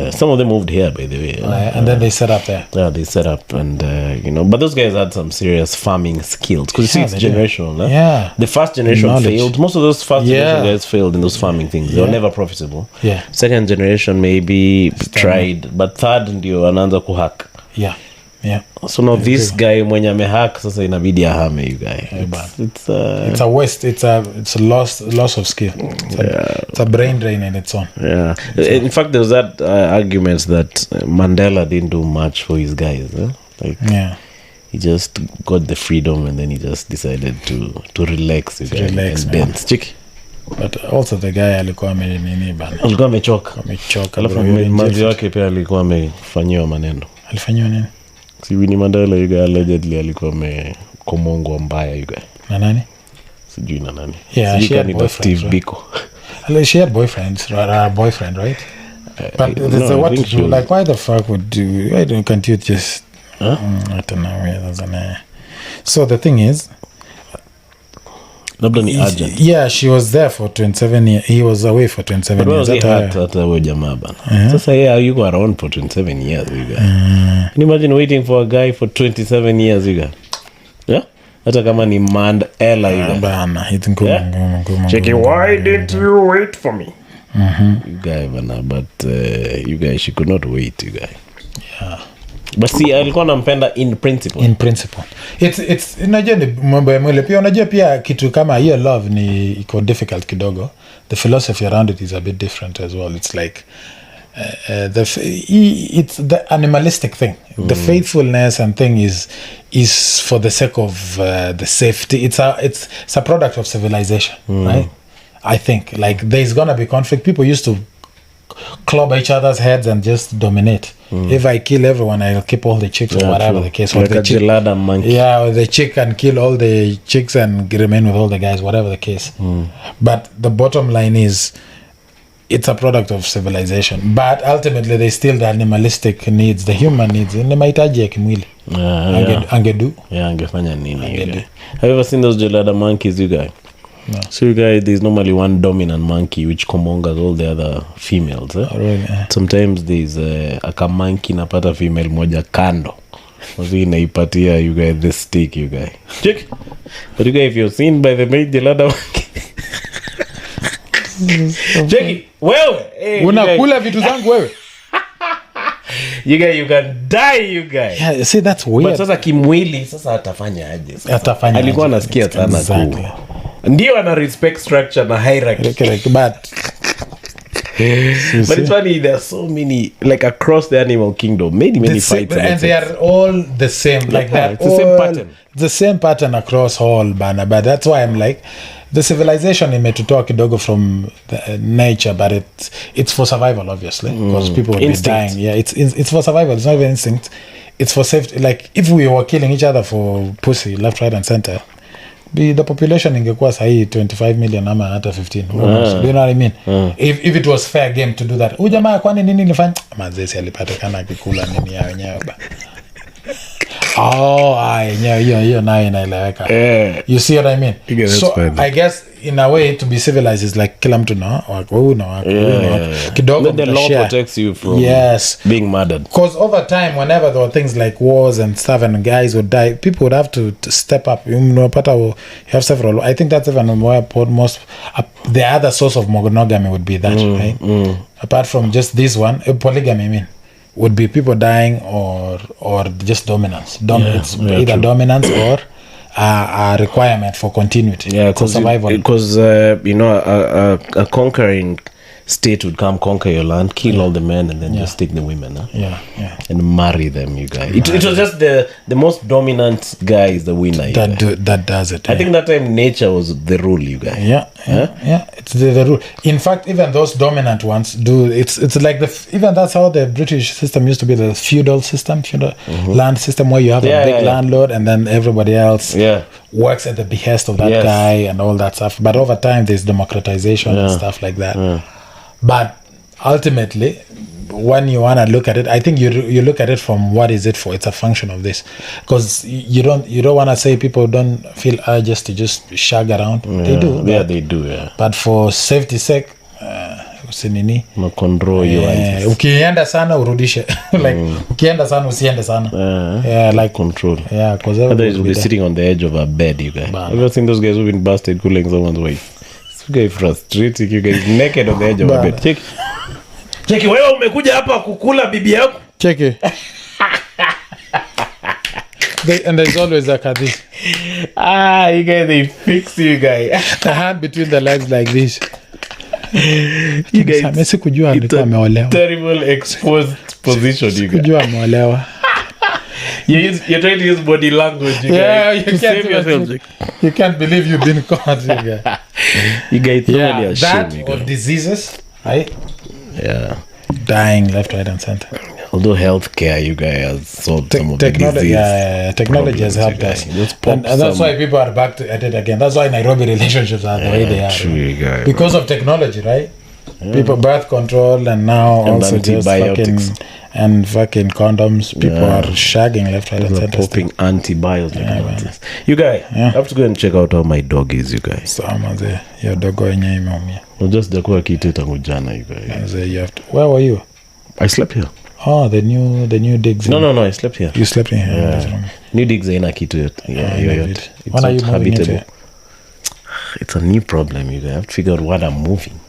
Some of them moved here, by the way. And then they set up there. Yeah, they set up, and but those guys had some serious farming skills because it's generational. Huh? Yeah, the first generation failed. Most of those first generation guys failed in those farming things. They were never profitable. Yeah. Second generation maybe tried, but third ndio anaanza kuhack. Yeah. Yeah. So now this guy mwenye amehack sasa inabidi ahame, you guy. It's a waste. It's a loss of skill. It's a brain drain in its own. Yeah. In fact, there was that argument that Mandela didn't do much for his guys. He just got the freedom and then he just decided to relax. Check. But also the guy alikuwa amechoka. Alafu mzazi wake pia alikuwa amefanyiwa maneno. Alifanyiwa nini? Si Winnie Mandela yuga allegedly alikuwa amekomongwa mbaya yuga. Na nani? Sijui na nani. Yeah, she had boyfriend, Steve Biko. She had boyfriend, right? But there's what to do. Like, why the fuck can't you just... I don't know. So the thing is... Yeah, she was there for 27 years. He was away for 27 years. Hata huyo jamaa bana. Sasa you go around for 27 years, you guys. Can you imagine waiting for a guy for 27 years, you guys? Yeah? Hata kama ni Mandela, you guys. Bana, it's ngumu. Check it, why didn't you wait for me? You guys, but you guys, she could not wait, you guys. Yeah. But see, alikuwa nampenda in principle. In principle. It's unajua ni mambo ya mwili. Pia unajua pia kitu kama hiyo love ni iko difficult kidogo. The philosophy around it is a bit different as well. It's like it's the animalistic thing. The faithfulness and thing is for the sake of the safety. It's a product of civilization, right? I think like there's gonna be conflict. People used to club each other's heads and just dominate. If I kill everyone, I'll keep all the chicks or whatever the case. Like a gelada monkey. Yeah, or the chick can kill all the chicks and remain with all the guys, whatever the case. But the bottom line is, it's a product of civilization. But ultimately, there's still the animalistic needs, the human needs. Ni mahitaji ya kimwili. Angedu. Yeah, angefanya nini. Have you ever seen those gelada monkeys, you guys? No. So you guys, there's normally one dominant monkey which commongas all the other females. Eh? Oh, really? Sometimes there's a monkey napata female moja kando. Wazi inaipatia you guys the stick, you guys. Check. But you guys, if you're seen by the maid gelada monkey. Check it. Wewe. Hey, unakula vitu zangu wewe. You guys, you can die, you guys. Yeah, see, that's weird. But sasa kimwili, sasa atafanya aje? Atafanya alikuwa anasikia sana exactly. Ndio ana respect structure na hierarchy. But it's funny, there are so many, like across the animal kingdom, many fights. And they are all the same. Like that. It's the same pattern. The same pattern across all bana. But that's why I'm like, the civilization imetutoa kidogo from the nature, but it's for survival, obviously, because people will instinct. Be dying. Yeah, it's for survival. It's not even instinct. It's for safety. Like if we were killing each other for pussy, left, right, and center, the population ingekuwa sahi 25 million ama hata 15. Do you know what I mean? If it was fair game to do that. Huyu jamaa kwani nini nilifanya? Mazesi alipatikana akikula nini ya wenyewe ba. Hiyo nayo inaeleweka. You see what I mean? So I guess in a way to be civilized is like kila mtu na wako na wako. Kidogo the law protects you from being murdered. Because over time, whenever there were things like wars and stuff and guys would die, people would have to step up. You have several. I think that's even more most the other source of monogamy would be that, right? Apart from just this one, polygamy, I mean, would be people dying or just dominance. It's either dominance or a requirement for continuity. Yeah, for survival. Because a conquering state would come conquer your land, kill all the men, and then just take the women. Huh? And marry them, you guys. It was just the most dominant guy is the winner. That does it. I think that time nature was the rule, you guys. Yeah. It's the rule. In fact, even those dominant ones do. It's like even that's how the British system used to be, the feudal system, land system, where you have a big landlord and then everybody else works at the behest of that guy and all that stuff. But over time, there's democratization and stuff like that. But ultimately, when you want to look at it, I think you look at it from what is it for. It's a function of this, because you don't want to say people don't feel urges to just shag around. They do. They do. Yeah. But for safety's sake, usinini. No control your ukienda sana urudishe. Like ukienda sana usiende sana. Like control. Yeah, because otherwise you'll be sitting on the edge of a bed, you guys. Have you seen those guys who've been busted cooling someone's wife? Guy frustrating, you guys naked on the edge of a bed. Check wewe umekuja hapa kukula bibi yako. Check it. And there's always a this. You guys, they fix you guys. The hand between the legs like this. You guys, sikujua alikuwa ameolewa. Terrible exposed position, you guys. Sikujua ameolewa. You're trying to use body language, you guys, to save yourself. You can't believe you've been caught, you guys. You guys totally are that shame, or diseases, right? Yeah. Dying left, right, and center. Although healthcare, you guys have solved some of the disease. Technology has helped us. And that's why people are back at it again. That's why Nairobi relationships are the way they are. True, right? Because of technology, right? People birth control and now and also antibiotics. And fucking condoms. People are shagging left, right, and center. Popping antibiotics. You guys, I have to go and check out how my dog is, you guys. So your dog wenyewe imeumia. No, just the kitu tangu jana, you guys. You have to. Where were you? I slept here. Oh, the new digs. No, I slept here. You slept in here. Yeah. New digs aina kitu. It's when are you moving into? It's a new problem, you guys. I have to figure out what I'm moving.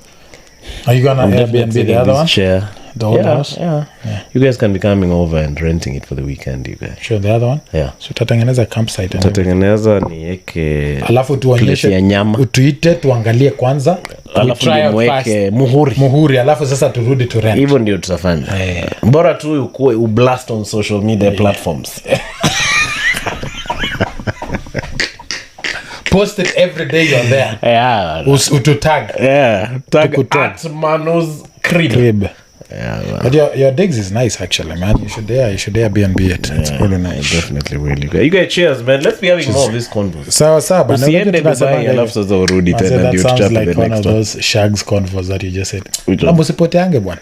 Are you gonna I'm Airbnb definitely the other taking one? this chair. The old house? Yeah. You guys can be coming over and renting it for the weekend, you guys. Sure, the other one? Yeah. So tutatengeneza campsite. Tatengeneza nieke Alafu tuonyeshe ya nyama. Utuite tuangalie kwanza. Alafu nimweke muhuri alafu sasa turudi to rent. Hivyo ndio tutafanya. Bora tu ukue ublast on social media platforms. Post it every day you're there. Yeah. Ututag. Yeah. Tag at Mano's crib. Yeah, well. But your digs is nice actually, man. You should Airbnb it. It's really nice. Definitely really good. You guys, cheers, man. Let's be having more of this convo. Sawa bana. Usiende Dubai alafu sasa urudi tena ndio tuchape the next one. That sounds like one of those shags convos that you just said. Mambo sipoteange bwana.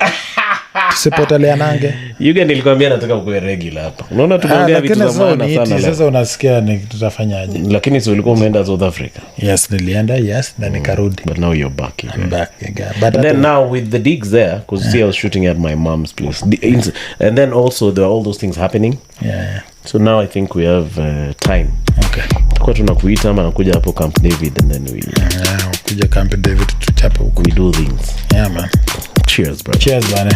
Sipoteleanange. You guys nilikwambia nataka kuwe regular hapa. Unaona tumeongea vitu za maana sana. Sasa unasikia ni tutafanyaje? Lakini si ulikuwa umeenda South Africa. Yes, nilienda, na nikarudi. But now you're back. I'm back again. But then now with the digs there, because see I was shooting at my mom's place. And then also there are all those things happening. Yeah. So now I think we have time. Okay. Kwa tunakuita ama nakuja hapo Camp David and then we kuja Camp David tuchape huko. We do things. Yeah, man. Cheers, bro. Cheers, man.